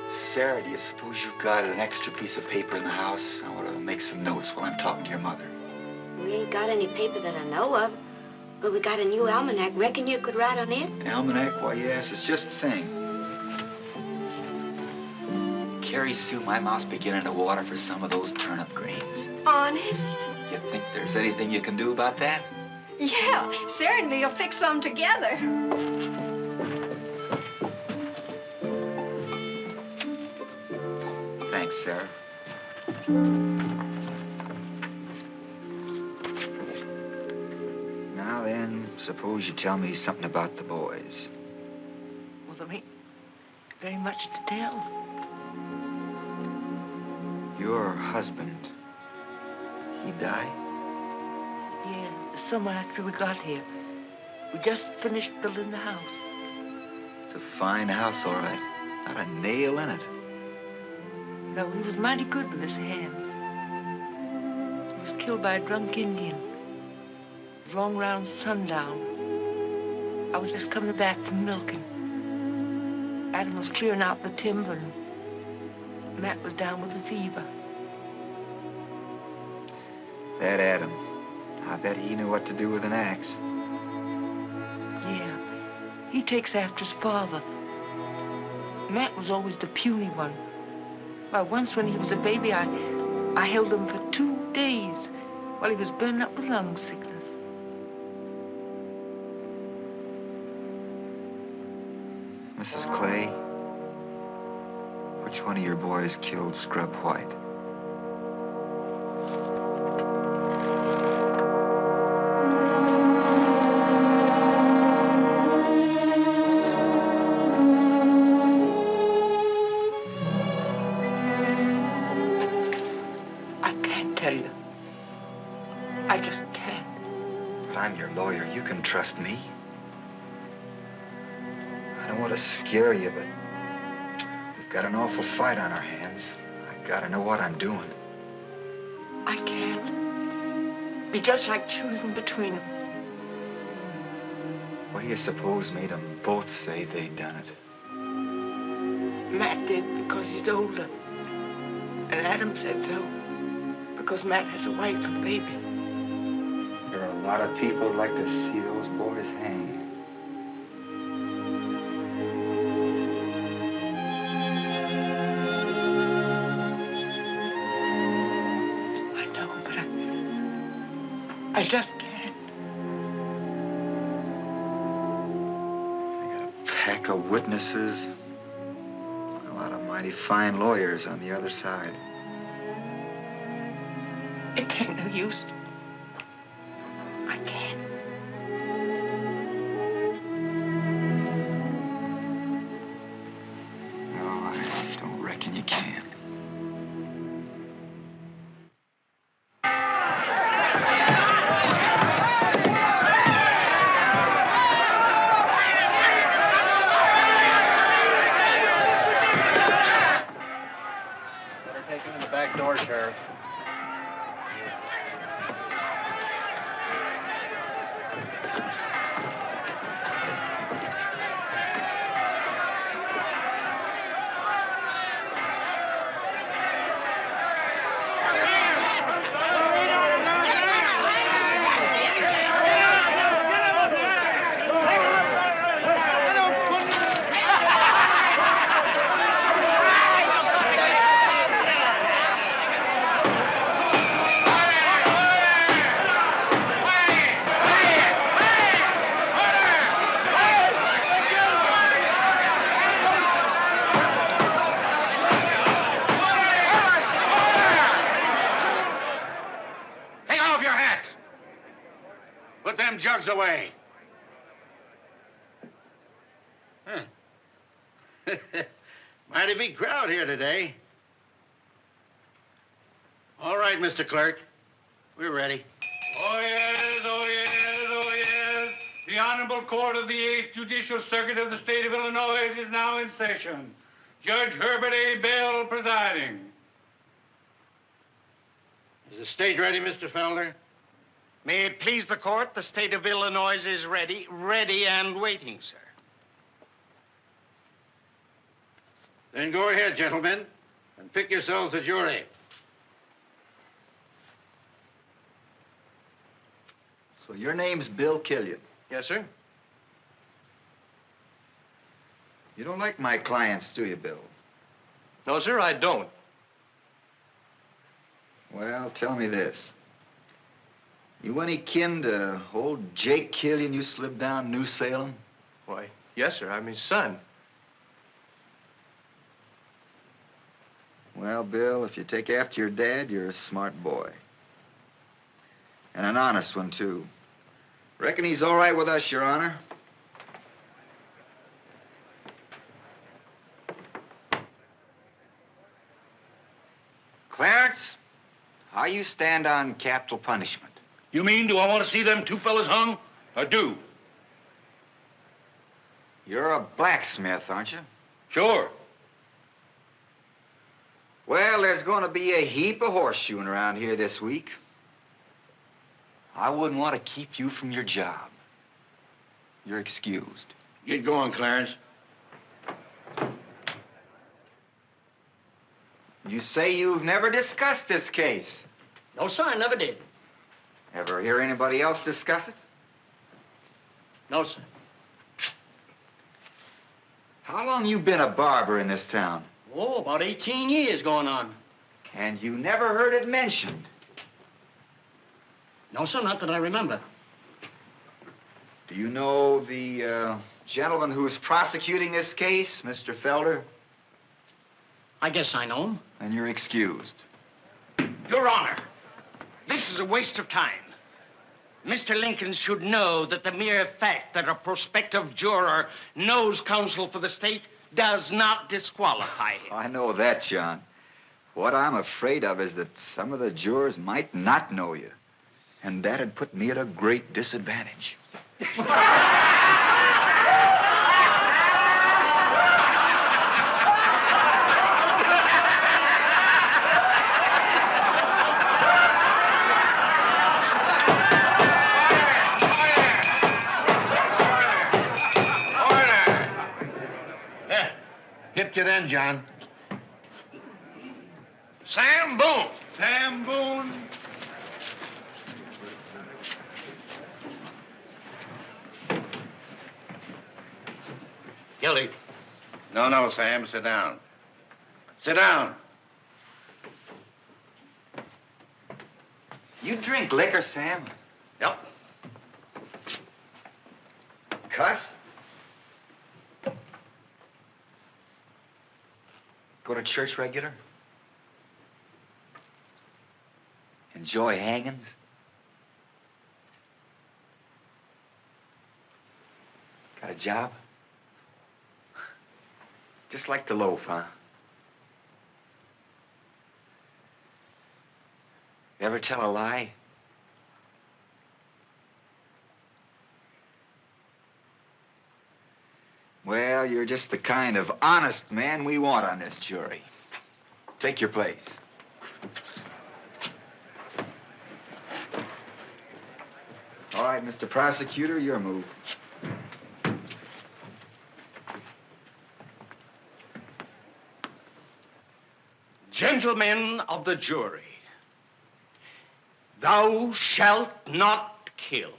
Sarah, do you suppose you've got an extra piece of paper in the house? I want to make some notes while I'm talking to your mother. We ain't got any paper that I know of. But we got a new almanac. Reckon you could write on it? Almanac? Why, yes, it's just the thing. Carrie Sue, my mouth's beginning to water for some of those turnip greens. Honest? You think there's anything you can do about that? Yeah, Sarah and me will fix some together. Thanks, Sarah. Now then, suppose you tell me something about the boys. Well, there ain't very much to tell. Your husband, he died? Yeah, the summer after we got here. We just finished building the house. It's a fine house, all right. Not a nail in it. No, he was mighty good with his hands. He was killed by a drunk Indian. It was long round sundown. I was just coming back from milking. Adam was clearing out the timber, and Matt was down with a fever. That Adam, I bet he knew what to do with an axe. Yeah, he takes after his father. Matt was always the puny one. Why, once when he was a baby, I held him for 2 days while he was burning up with lung sickness. Mrs. Clay, which one of your boys killed Scrub White? I just can't. But I'm your lawyer. You can trust me. I don't want to scare you, but we've got an awful fight on our hands. I gotta know what I'm doing. I can't. Be just like choosing between them. What do you suppose made them both say they'd done it? Matt did because he's older. And Adam said so because Matt has a wife and baby. There are a lot of people who'd like to see those boys hang. I know, but I just can't. I got a pack of witnesses. A lot of mighty fine lawyers on the other side. It ain't no use. I can't. No, I don't reckon you can. Better take him in the back door, Sheriff. Take off your hats. Put them jugs away. Huh. Mighty big crowd here today. All right, Mr. Clerk. We're ready. Oh, yes, oh, yes, oh, yes. The Honorable Court of the 8th Judicial Circuit of the State of Illinois is now in session. Judge Herbert A. Bell presiding. Is the stage ready, Mr. Felder? May it please the court, the state of Illinois is ready and waiting, sir. Then go ahead, gentlemen, and pick yourselves a jury. So your name's Bill Killian. Yes, sir. You don't like my clients, do you, Bill? No, sir, I don't. Well, tell me this. You any kin to old Jake Killian you slipped down New Salem? Why, yes, sir. I'm his son. Well, Bill, if you take after your dad, you're a smart boy. And an honest one, too. Reckon he's all right with us, Your Honor. Clarence, how you stand on capital punishment? You mean, do I want to see them two fellas hung? I do. You're a blacksmith, aren't you? Sure. Well, there's going to be a heap of horseshoeing around here this week. I wouldn't want to keep you from your job. You're excused. Get going, Clarence. You say you've never discussed this case. No, sir, I never did. Ever hear anybody else discuss it? No, sir. How long you been a barber in this town? Oh, about 18 years going on. And you never heard it mentioned? No, sir, not that I remember. Do you know the gentleman who's prosecuting this case, Mr. Felder? I guess I know him. Then you're excused. Your Honor, this is a waste of time. Mr. Lincoln should know that the mere fact that a prospective juror knows counsel for the state does not disqualify him. I know that, John. What I'm afraid of is that some of the jurors might not know you. And that'd put me at a great disadvantage. Hip to then, John. Sam Boone. Sam Boone. Guilty. No, Sam, sit down. Sit down. You drink liquor, Sam? Yep. Cuss? Go to church regular? Enjoy hangings? Got a job? Just like the loaf, huh? You ever tell a lie? Well, you're just the kind of honest man we want on this jury. Take your place. All right, Mr. Prosecutor, your move. Gentlemen of the jury, thou shalt not kill.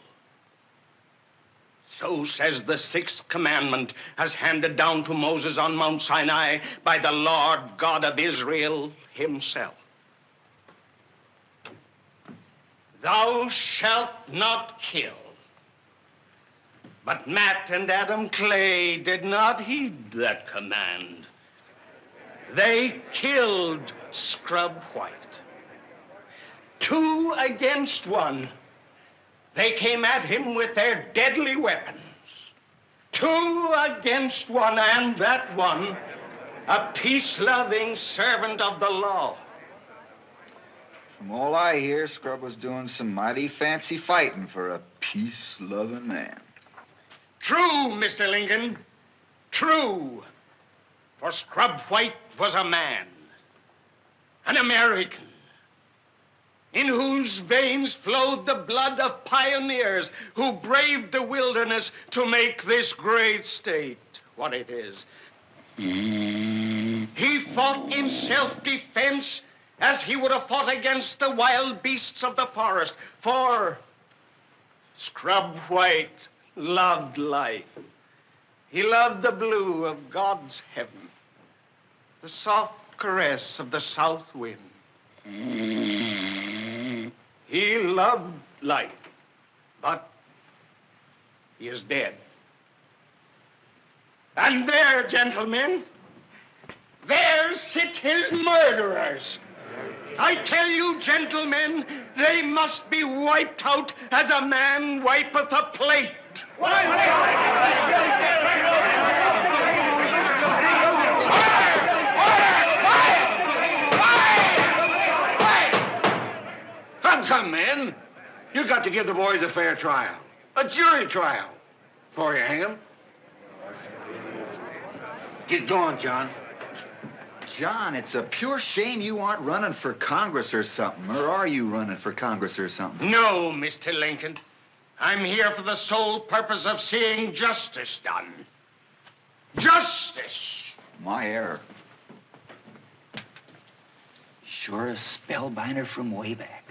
So says the sixth commandment as handed down to Moses on Mount Sinai by the Lord God of Israel himself. Thou shalt not kill. But Matt and Adam Clay did not heed that command. They killed Scrub White. 2 against 1. They came at him with their deadly weapons. 2 against 1, and that one, a peace-loving servant of the law. From all I hear, Scrub was doing some mighty fancy fighting for a peace-loving man. True, Mr. Lincoln. True. For Scrub White was a man, an American, in whose veins flowed the blood of pioneers who braved the wilderness to make this great state what it is. He fought in self-defense as he would have fought against the wild beasts of the forest, for Scrub White loved life. He loved the blue of God's heaven, the soft caress of the south wind. He loved life, but he is dead. And there, gentlemen, there sit his murderers. I tell you, gentlemen, they must be wiped out as a man wipeth a plate. Come, men. You got to give the boys a fair trial. A jury trial. Before you hang them. Get going, John. John, it's a pure shame you aren't running for Congress or something. Or are you running for Congress or something? No, Mr. Lincoln. I'm here for the sole purpose of seeing justice done. Justice! My error. Sure a spellbinder from way back.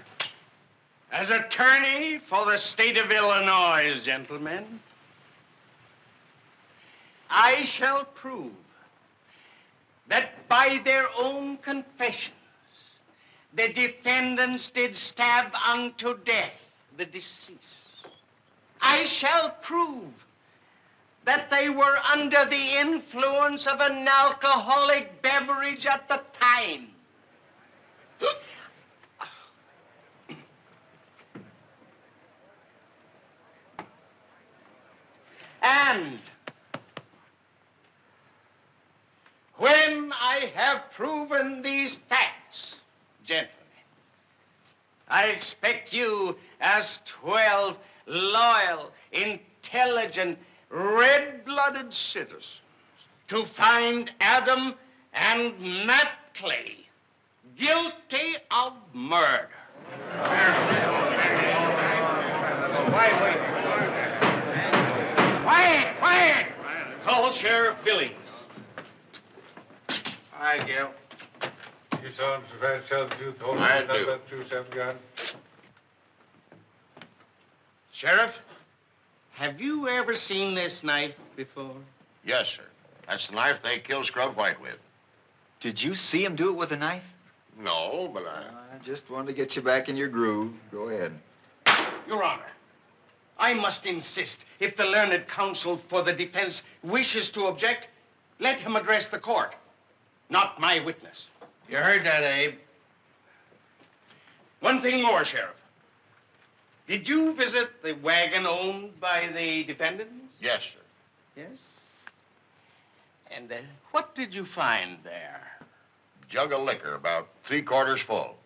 As attorney for the state of Illinois, gentlemen, I shall prove that by their own confessions, the defendants did stab unto death the deceased. I shall prove that they were under the influence of an alcoholic beverage at the time. And when I have proven these facts, gentlemen, I expect you as 12 loyal, intelligent, red-blooded citizens to find Adam and Matt Clay guilty of murder. Quiet, quiet! Call Sheriff Billings. Hi, Gil. You saw Mr. Van tell the truth, hold I on, do. that true gun. Sheriff, have you ever seen this knife before? Yes, sir. That's the knife they killed Scrub White with. Did you see him do it with a knife? No, but I just wanted to get you back in your groove. Go ahead. Your Honor, I must insist, if the learned counsel for the defense wishes to object, let him address the court, not my witness. You heard that, Abe. One thing more, Sheriff. Did you visit the wagon owned by the defendants? Yes, sir. Yes? And what did you find there? Jug of liquor, about 3/4 full.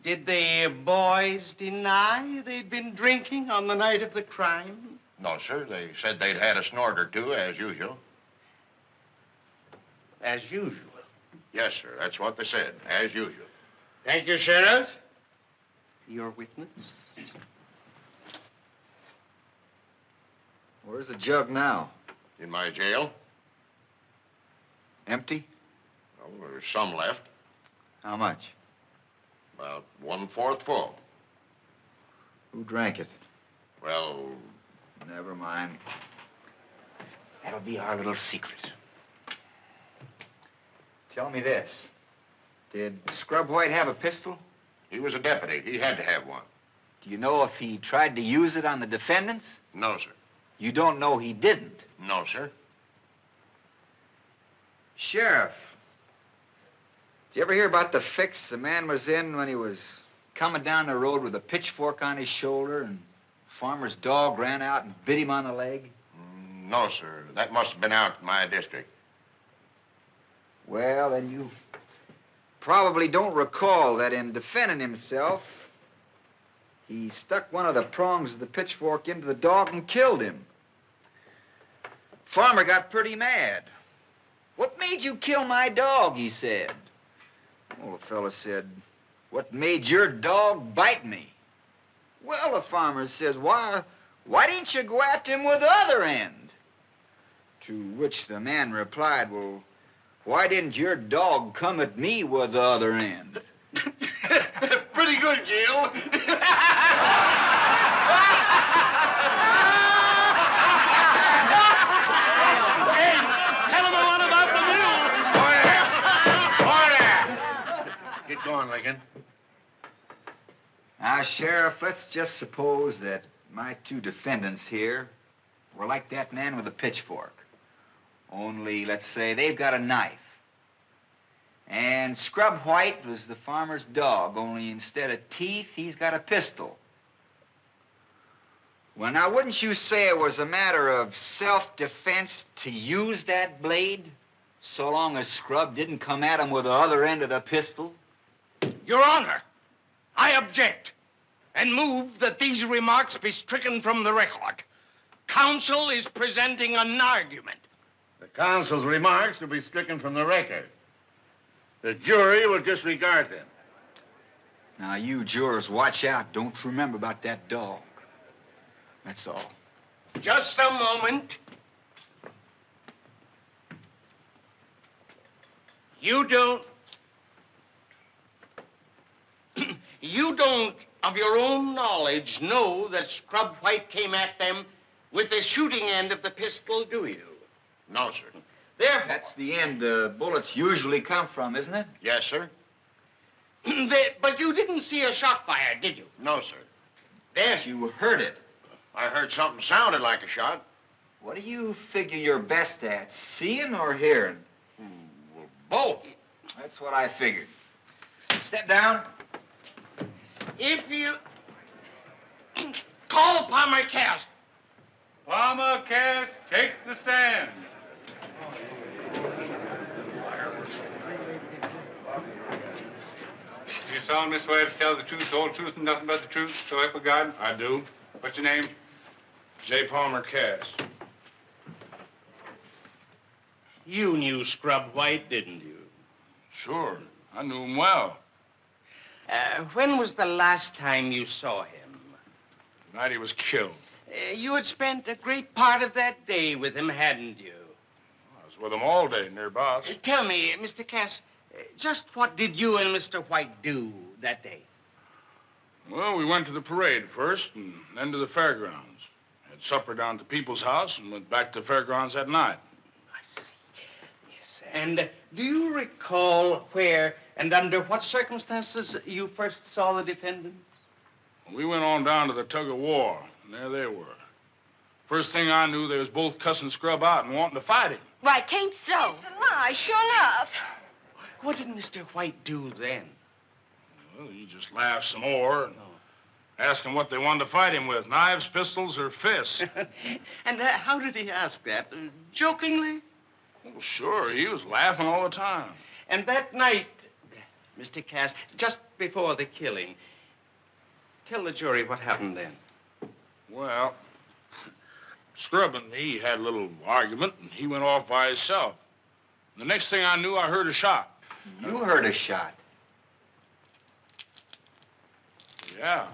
Did the boys deny they'd been drinking on the night of the crime? No, sir. They said they'd had a snort or two, as usual. As usual? Yes, sir. That's what they said, as usual. Thank you, Sheriff. Your witness? Where's the jug now? In my jail. Empty? Well, there's some left. How much? About 1/4 full. Who drank it? Well, never mind. That'll be our little secret. Tell me this. Did Scrub White have a pistol? He was a deputy. He had to have one. Do you know if he tried to use it on the defendants? No, sir. You don't know he didn't? No, sir. Sheriff, did you ever hear about the fix the man was in when he was coming down the road with a pitchfork on his shoulder and a farmer's dog ran out and bit him on the leg? No, sir. That must have been out in my district. Well, then you probably don't recall that in defending himself, He stuck one of the prongs of the pitchfork into the dog and killed him. Farmer got pretty mad. "What made you kill my dog?" he said. Well, the fella said, "What made your dog bite me?" Well, the farmer says, why didn't you go after him with the other end?" To which the man replied, "Well, why didn't your dog come at me with the other end?" Pretty good, Gil. Hey, tell him the one about the mule. Order! Get going, Lincoln. Now, Sheriff, let's just suppose that my two defendants here were like that man with the pitchfork. Only, let's say, they've got a knife. And Scrub White was the farmer's dog, only instead of teeth, he's got a pistol. Well, now, wouldn't you say it was a matter of self-defense to use that blade, so long as Scrub didn't come at him with the other end of the pistol? Your Honor, I object and move that these remarks be stricken from the record. Counsel is presenting an argument. The counsel's remarks will be stricken from the record. The jury will disregard them. Now, you jurors, watch out. Don't remember about that dog. That's all. Just a moment. You don't, of your own knowledge, know that Scrub White came at them with the shooting end of the pistol, do you? No, sir. Therefore, That's the end the bullets usually come from, isn't it? Yes, sir. But you didn't see a shot fired, did you? No, sir. But you heard it. I heard something sounded like a shot. What do you figure you're best at, seeing or hearing? Well, both. That's what I figured. Step down. If you... Call Palmer Cass. Palmer Cass, take the stand. You solemnly swear to tell the truth, the whole truth, and nothing but the truth, so help you God? I do. What's your name? J. Palmer Cass. You knew Scrub White, didn't you? Sure. I knew him well. When was the last time you saw him? The night he was killed. You had spent a great part of that day with him, hadn't you? I was with him all day, near boss. Tell me, Mr. Cass, just what did you and Mr. White do that day? Well, we went to the parade first and then to the fairgrounds. Had supper down at the people's house and went back to the fairgrounds that night. I see. Yes. And do you recall where and under what circumstances you first saw the defendants? We went on down to the tug-of-war, and there they were. First thing I knew, they was both cussing Scrub out and wanting to fight him. Why, 'tain't so. It's a lie, sure enough. What did Mr. White do then? Well, he just laughed some more and asked them what they wanted to fight him with, knives, pistols, or fists. And how did he ask that? Jokingly? Well, sure, he was laughing all the time. And that night, Mr. Cass, just before the killing, tell the jury what happened then. Well, Scrub and me had a little argument, and he went off by himself. The next thing I knew, I heard a shot. You heard a shot. Yeah.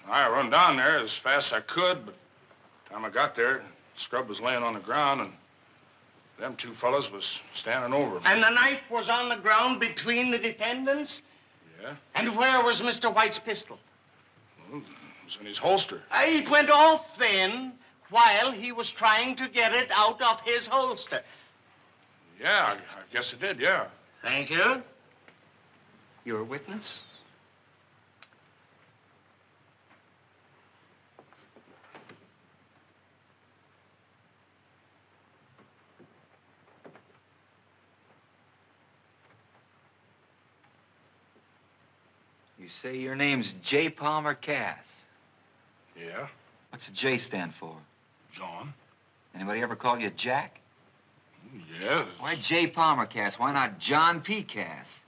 I run down there as fast as I could, but by the time I got there, Scrub was laying on the ground, and them two fellas was standing over him. And the knife was on the ground between the defendants? Yeah. And where was Mr. White's pistol? Well, it was in his holster. It went off then while he was trying to get it out of his holster. Yeah, I guess it did, yeah. Thank you. You're a witness? You say your name's J. Palmer Cass. Yeah? What's the J stand for? John. Anybody ever call you Jack? Yeah. Why J. Palmer Cass? Why not John P. Cass?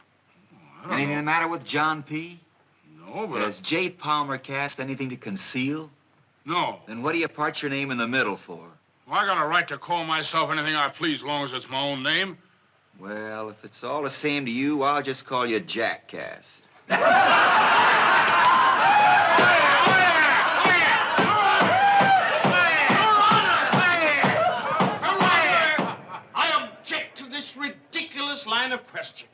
Anything the matter with John P? No, No, but... Has J. Palmer Cass anything to conceal? No. Then what do you part your name in the middle for? Well, I got a right to call myself anything I please as long as it's my own name. Well, if it's all the same to you, I'll just call you Jack Cass. I object to this ridiculous line of questioning.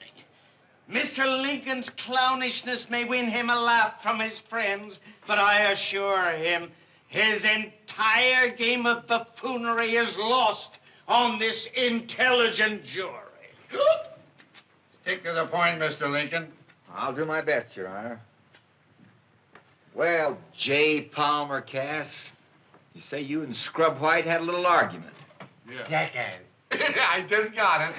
Mr. Lincoln's clownishness may win him a laugh from his friends, but I assure him his entire game of buffoonery is lost on this intelligent jury. Stick to the point, Mr. Lincoln. I'll do my best, Your Honor. Well, J. Palmer Cass, you say you and Scrub White had a little argument. Yeah. Jackass. I just got it.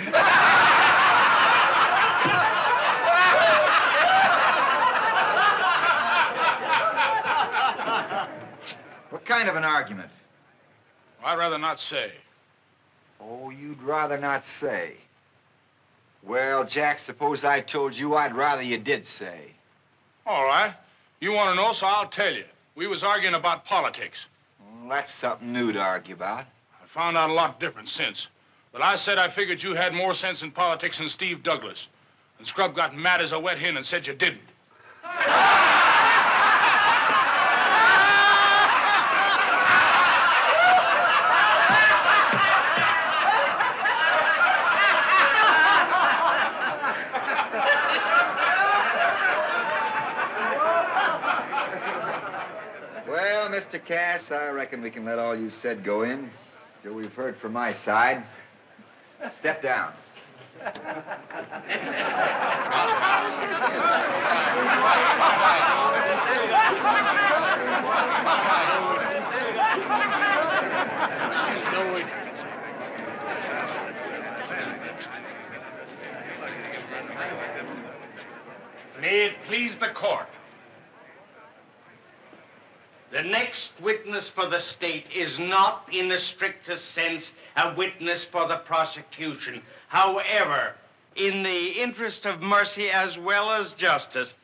What kind of an argument? I'd rather not say. Oh, you'd rather not say. Well, Jack, suppose I told you I'd rather you did say. All right. You want to know, so I'll tell you. We was arguing about politics. Well, that's something new to argue about. I found out a lot different since. But I said I figured you had more sense in politics than Steve Douglas. And Scrub got mad as a wet hen and said you didn't. Well, Mr. Cass, I reckon we can let all you said go in till we've heard from my side. Step down. May it please the court. The next witness for the state is not, in the strictest sense, a witness for the prosecution. However, in the interest of mercy as well as justice,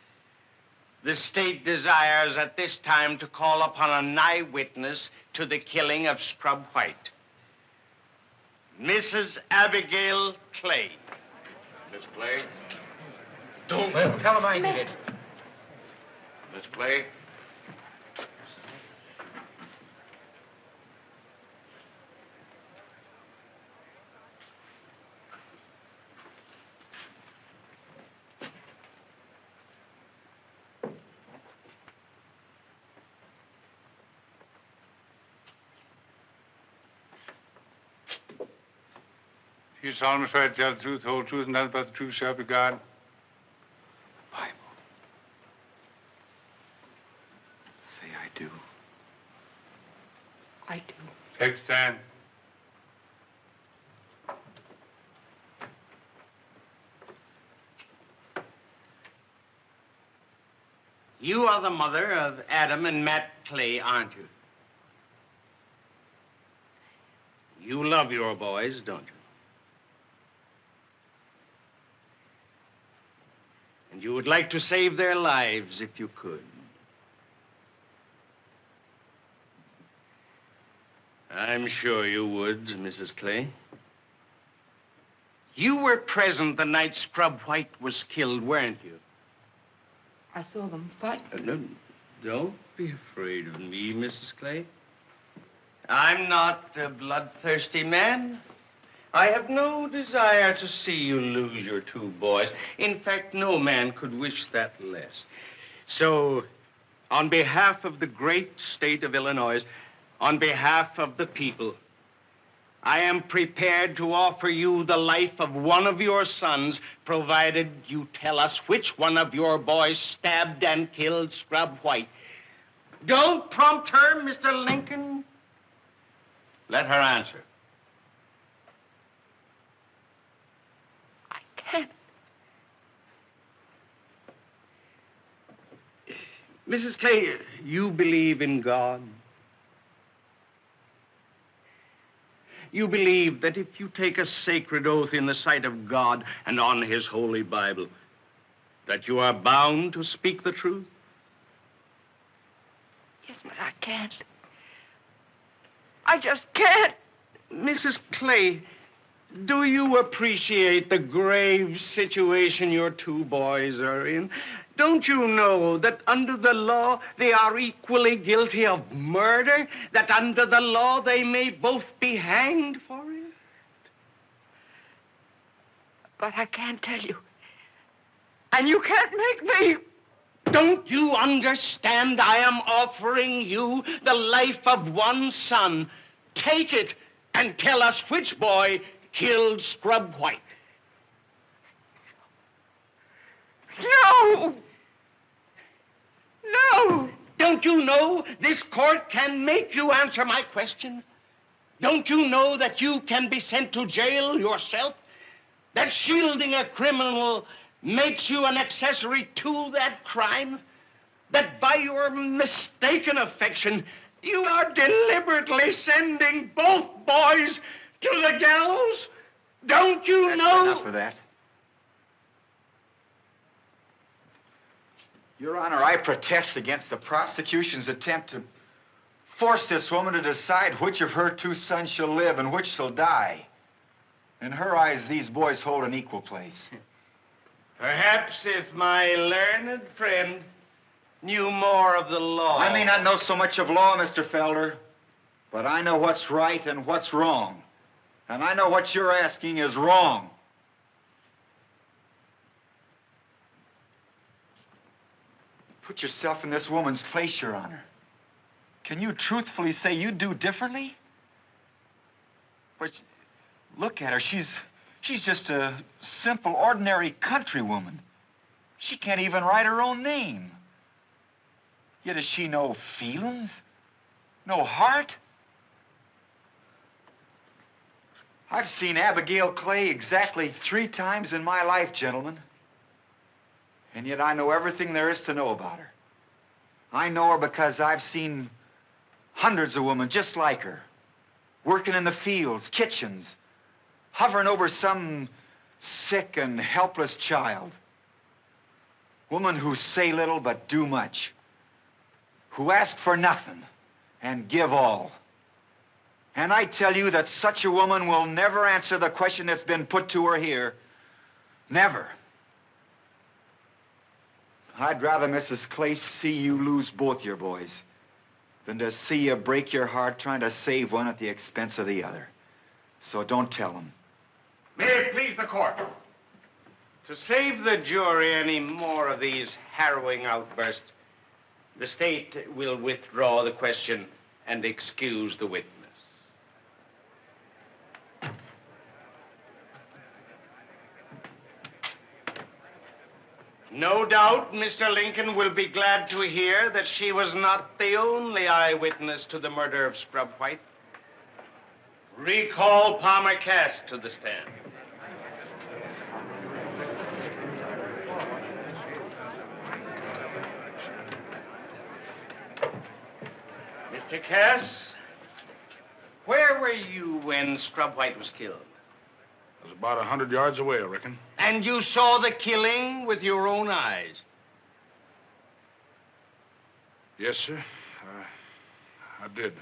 the state desires at this time to call upon an eyewitness to the killing of Scrub White. Mrs. Abigail Clay. Miss Clay? Don't tell him I did it. Miss Clay? You solemnly swear to tell the truth, the whole truth, and nothing but the truth, so help you God? Bible. Say I do. I do. Take a stand. You are the mother of Adam and Matt Clay, aren't you? You love your boys, don't you? And you would like to save their lives if you could. I'm sure you would, Mrs. Clay. You were present the night Scrub White was killed, weren't you? I saw them fight. No, don't be afraid of me, Mrs. Clay. I'm not a bloodthirsty man. I have no desire to see you lose your two boys. In fact, no man could wish that less. So, on behalf of the great state of Illinois, on behalf of the people, I am prepared to offer you the life of one of your sons, provided you tell us which one of your boys stabbed and killed Scrub White. Don't prompt her, Mr. Lincoln. Let her answer. I can't. Mrs. Clay, you believe in God? You believe that if you take a sacred oath in the sight of God and on his holy Bible, that you are bound to speak the truth? Yes, but I can't. I just can't. Mrs. Clay, do you appreciate the grave situation your two boys are in? Don't you know that under the law they are equally guilty of murder? That under the law they may both be hanged for it? But I can't tell you. And you can't make me. Don't you understand? I am offering you the life of one son. Take it and tell us which boy killed Scrub White. No! No! Don't you know this court can make you answer my question? Don't you know that you can be sent to jail yourself? That shielding a criminal makes you an accessory to that crime? That by your mistaken affection, you are deliberately sending both boys to the gallows? Don't you know? Enough of that. Your Honor, I protest against the prosecution's attempt to force this woman to decide which of her two sons shall live and which shall die. In her eyes, these boys hold an equal place. Perhaps if my learned friend knew more of the law. I may not know so much of law, Mr. Felder, but I know what's right and what's wrong. And I know what you're asking is wrong. Put yourself in this woman's place, Your Honor. Can you truthfully say you'd do differently? But look at her. She's just a simple, ordinary country woman. She can't even write her own name. Yet has she no feelings? No heart? I've seen Abigail Clay exactly 3 times in my life, gentlemen. And yet I know everything there is to know about her. I know her because I've seen hundreds of women just like her, working in the fields, kitchens, hovering over some sick and helpless child. Women who say little but do much, who ask for nothing and give all. And I tell you that such a woman will never answer the question that's been put to her here. Never. I'd rather, Mrs. Clay, see you lose both your boys than to see you break your heart trying to save one at the expense of the other. So don't tell them. May it please the court. To save the jury any more of these harrowing outbursts, the state will withdraw the question and excuse the witness. No doubt Mr. Lincoln will be glad to hear that she was not the only eyewitness to the murder of Scrub White. Recall Palmer Cass to the stand. Mr. Cass, where were you when Scrub White was killed? It was about 100 yards away, I reckon. And you saw the killing with your own eyes? Yes, sir. I did.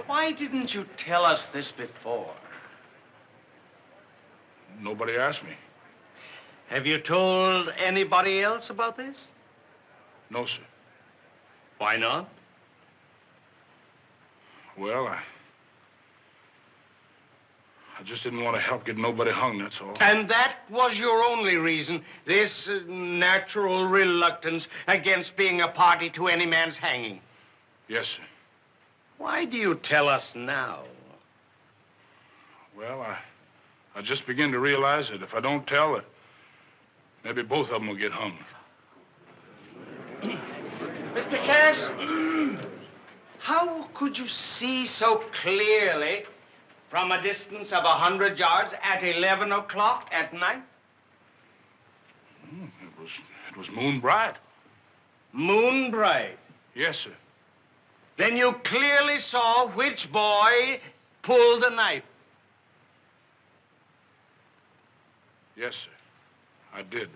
Why didn't you tell us this before? Nobody asked me. Have you told anybody else about this? No, sir. Why not? Well, I just didn't want to help get nobody hung, that's all. And that was your only reason, this natural reluctance against being a party to any man's hanging? Yes, sir. Why do you tell us now? Well, I just begin to realize that if I don't tell, maybe both of them will get hung. Mr. Cass, how could you see so clearly from a distance of 100 yards at 11 o'clock at night? It was moon bright. Moon bright? Yes, sir. Then you clearly saw which boy pull the knife. Yes, sir. I did.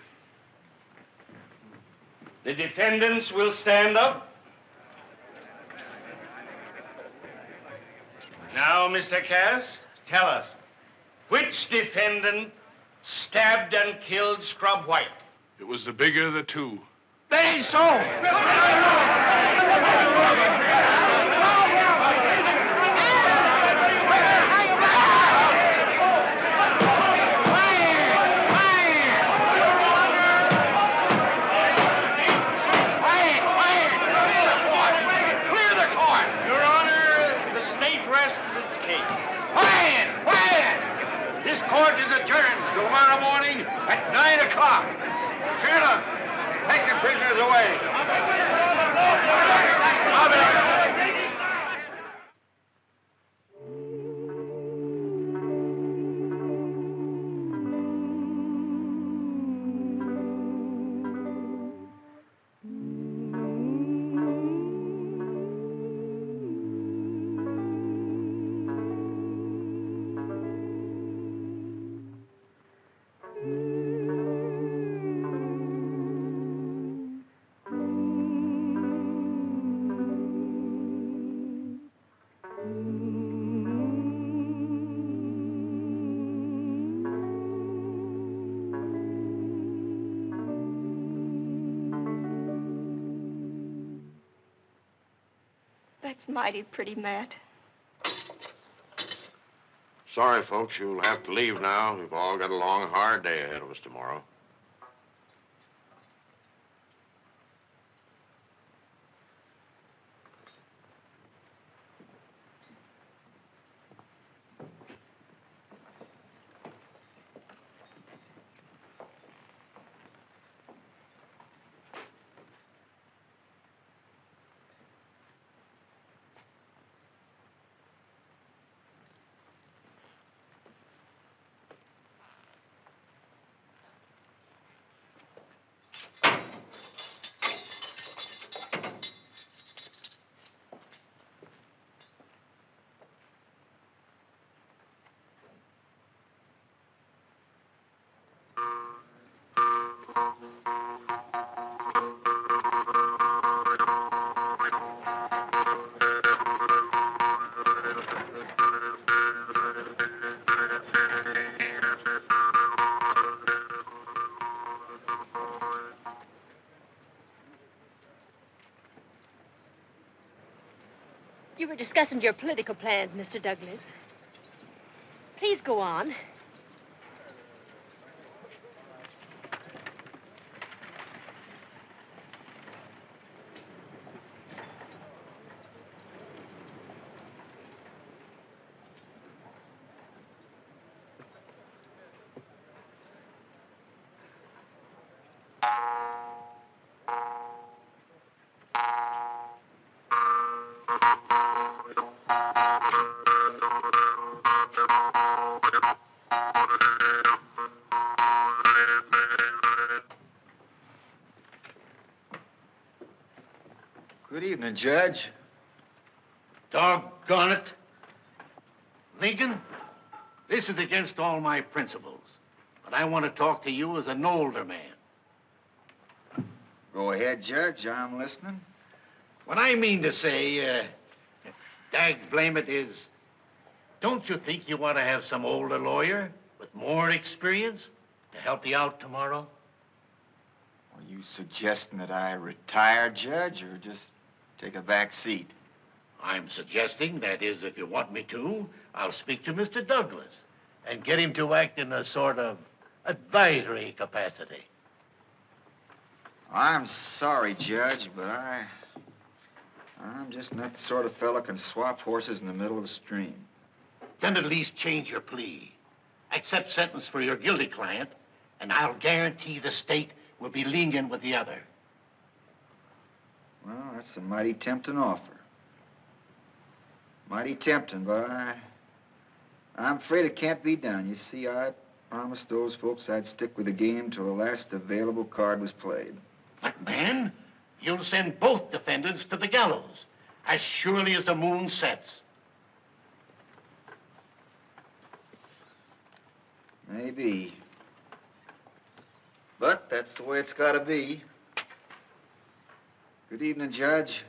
The defendants will stand up. Now, Mr. Cass, tell us, which defendant stabbed and killed Scrub White? It was the bigger of the two. That ain't so. This court is adjourned tomorrow morning at 9 o'clock. Sheriff, take the prisoners away. That's mighty pretty, Matt. Sorry, folks, you'll have to leave now. We've all got a long, hard day ahead of us tomorrow. You were discussing your political plans, Mr. Douglas. Please go on. Good evening, Judge. Doggone it. Lincoln, this is against all my principles, but I want to talk to you as an older man. Go ahead, Judge. I'm listening. What I mean to say, blame it, is, don't you think you ought to have some older lawyer with more experience to help you out tomorrow? Are you suggesting that I retire, Judge, or just take a back seat? I'm suggesting, that is, if you want me to, I'll speak to Mr. Douglas and get him to act in a sort of advisory capacity. I'm sorry, Judge, but I'm just not the sort of fellow can swap horses in the middle of a stream. Then at least change your plea. Accept sentence for your guilty client, and I'll guarantee the state will be lenient with the other. Well, that's a mighty tempting offer. Mighty tempting, but I'm afraid it can't be done. You see, I promised those folks I'd stick with the game till the last available card was played. But, man, you'll send both defendants to the gallows as surely as the moon sets. Maybe. But that's the way it's got to be. Good evening, Judge.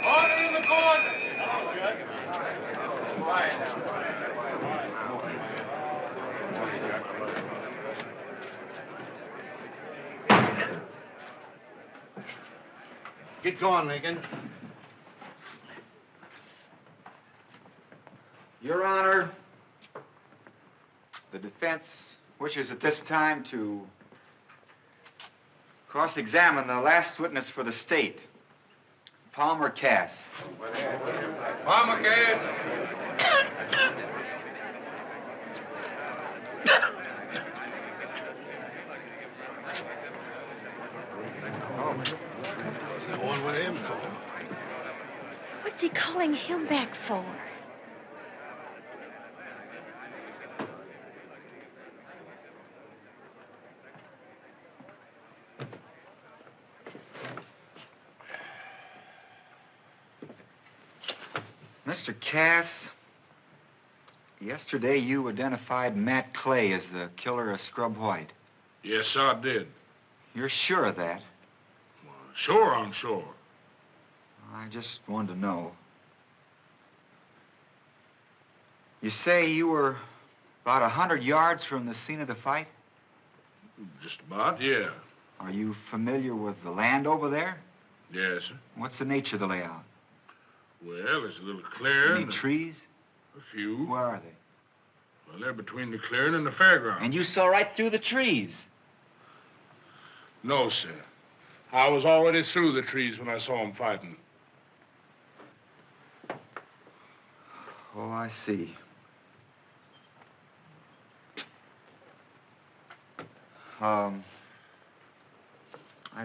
Order in the court! Get going, Lincoln. Your Honor, the defense wishes at this time to cross-examine the last witness for the state, Palmer Cass. Palmer Cass. Going with him for? What's he calling him back for? Mr. Cass, yesterday you identified Matt Clay as the killer of Scrub White. Yes, I did. You're sure of that? Sure, I'm sure. I just wanted to know. You say you were about 100 yards from the scene of the fight? Just about, yeah. Are you familiar with the land over there? Yes, sir. What's the nature of the layout? Well, there's a little clearing. Any trees? A few. Where are they? Well, they're between the clearing and the fairground. And you saw right through the trees? No, sir. I was already through the trees when I saw them fighting. Oh, I see. I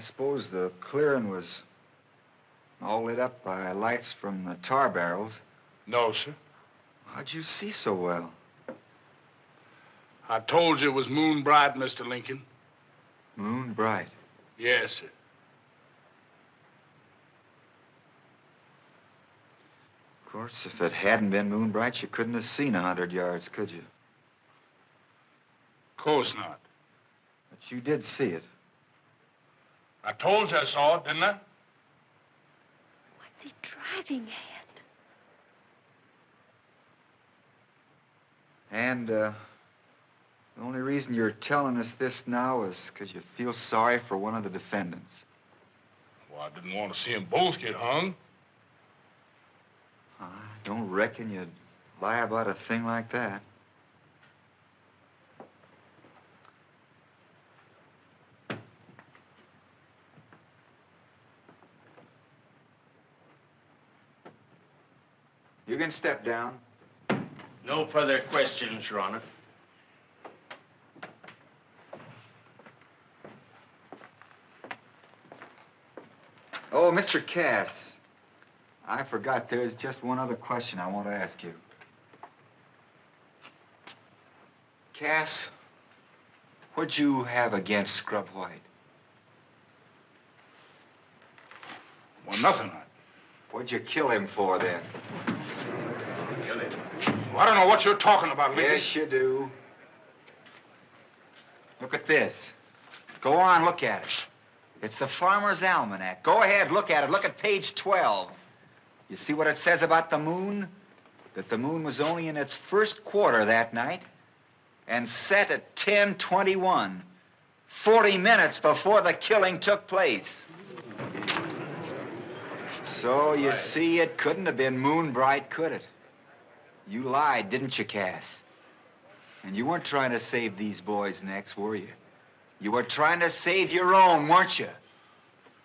suppose the clearing was all lit up by lights from the tar barrels. No, sir. How'd you see so well? I told you it was moon bright, Mr. Lincoln. Moon bright? Yes, sir. Of course, if it hadn't been moon bright, you couldn't have seen 100 yards, could you? Of course not. But you did see it. I told you I saw it, didn't I? What's he driving at? And, the only reason you're telling us this now is because you feel sorry for one of the defendants. Well, I didn't want to see them both get hung. I don't reckon you'd lie about a thing like that. You can step down. No further questions, Your Honor. Oh, Mr. Cass, I forgot there's just one other question I want to ask you. Cass, what'd you have against Scrub White? Well, nothing. What'd you kill him for, then? Kill him? Well, I don't know what you're talking about, Lincoln. Yes, you do. Look at this. Go on, look at it. It's the Farmer's Almanac. Go ahead, look at it. Look at page 12. You see what it says about the moon? That the moon was only in its first quarter that night and set at 10:21, 40 minutes before the killing took place. So, you see, it couldn't have been moon bright, could it? You lied, didn't you, Cass? And you weren't trying to save these boys' necks, were you? You were trying to save your own, weren't you?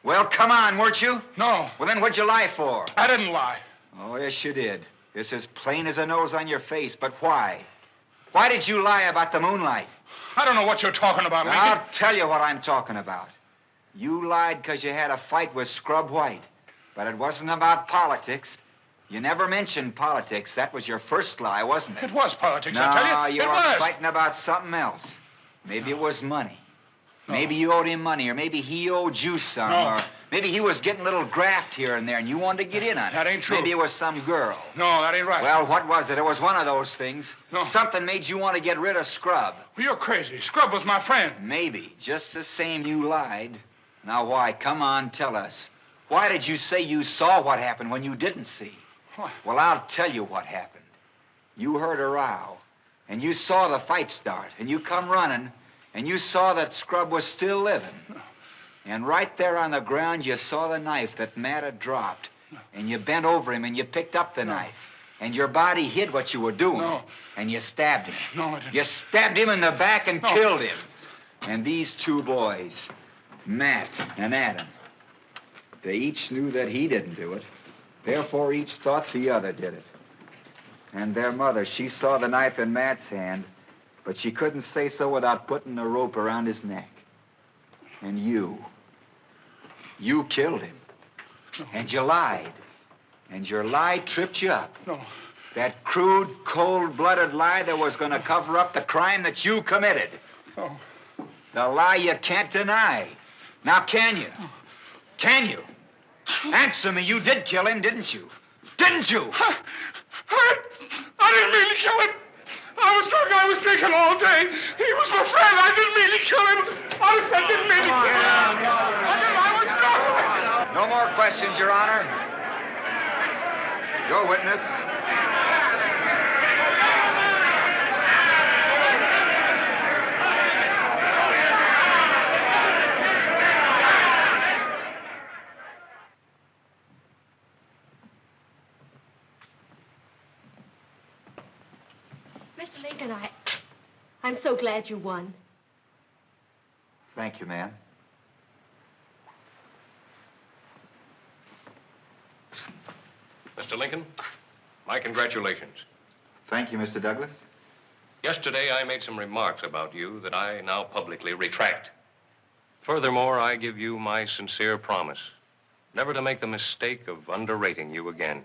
Well, come on, weren't you? No. Well, then what'd you lie for? I didn't lie. Oh, yes, you did. It's as plain as a nose on your face, but why? Why did you lie about the moonlight? I don't know what you're talking about, Lincoln. I'll tell you what I'm talking about. You lied because you had a fight with Scrub White, but it wasn't about politics. You never mentioned politics. That was your first lie, wasn't it? It was politics, no, I tell you. you It were was. fighting about something else. Maybe it was money. Maybe you owed him money, or maybe he owed you some, or maybe he was getting a little graft here and there, and you wanted to get in on it. That ain't true. Maybe it was some girl. No, that ain't right. Well, what was it? It was one of those things. No. Something made you want to get rid of Scrub. Well, you're crazy. Scrub was my friend. Maybe. Just the same, you lied. Now, why? Come on, tell us. Why did you say you saw what happened when you didn't see? What? Well, I'll tell you what happened. You heard a row, and you saw the fight start, and you come running, and you saw that Scrub was still living. And right there on the ground, you saw the knife that Matt had dropped. And you bent over him, and you picked up the knife. And your body hid what you were doing. And you stabbed him. No, I didn't. You stabbed him in the back and killed him. And these two boys, Matt and Adam, they each knew that he didn't do it. Therefore, each thought the other did it. And their mother, she saw the knife in Matt's hand, but she couldn't say so without putting a rope around his neck. And you killed him. No. And you lied. And your lie tripped you up. No. That crude, cold-blooded lie that was going to cover up the crime that you committed. No. The lie you can't deny. Now, can you? No. Can you? Answer me. You did kill him, didn't you? Didn't you? I didn't mean to kill him. I was drunk. I was drinking all day. He was my friend. I didn't mean to kill him. Honestly, I didn't mean to kill him. I was drunk. No more questions, Your Honor. Your witness. Mr. Lincoln, I'm so glad you won. Thank you, ma'am. Mr. Lincoln, my congratulations. Thank you, Mr. Douglas. Yesterday, I made some remarks about you that I now publicly retract. Furthermore, I give you my sincere promise never to make the mistake of underrating you again.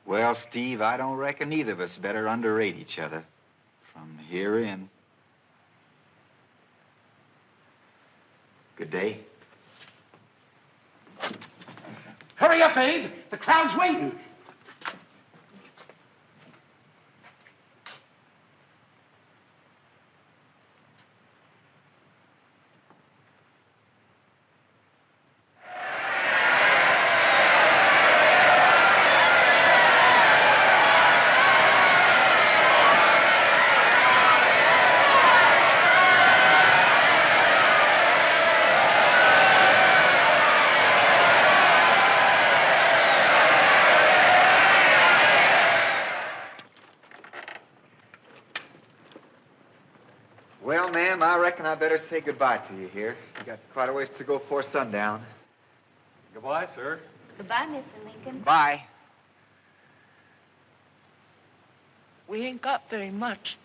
Well, Steve, I don't reckon either of us better underrate each other from here in. Good day. Hurry up, Abe. The crowd's waiting. Well, ma'am, I reckon I better say goodbye to you here. You got quite a ways to go before sundown. Goodbye, sir. Goodbye, Mr. Lincoln. Bye. We ain't got very much.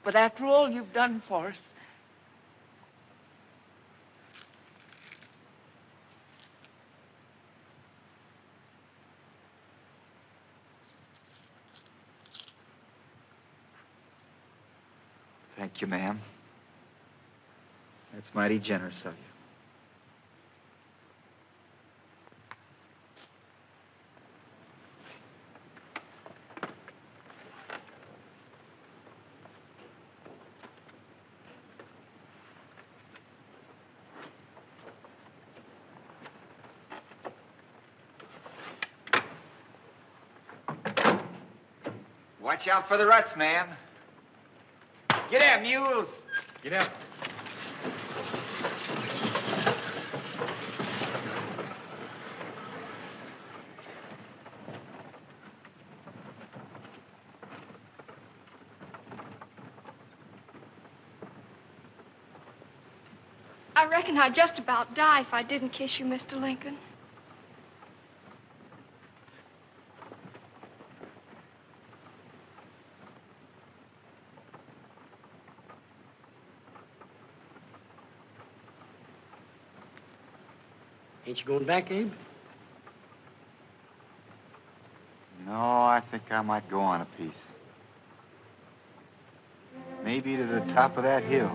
But after all you've done for us, Thank you, ma'am. That's mighty generous of you. Watch out for the ruts, ma'am. Get out, mules. Get out. I reckon I'd just about die if I didn't kiss you, Mr. Lincoln. Ain't you going back, Abe? No, I think I might go on a piece. Maybe to the top of that hill.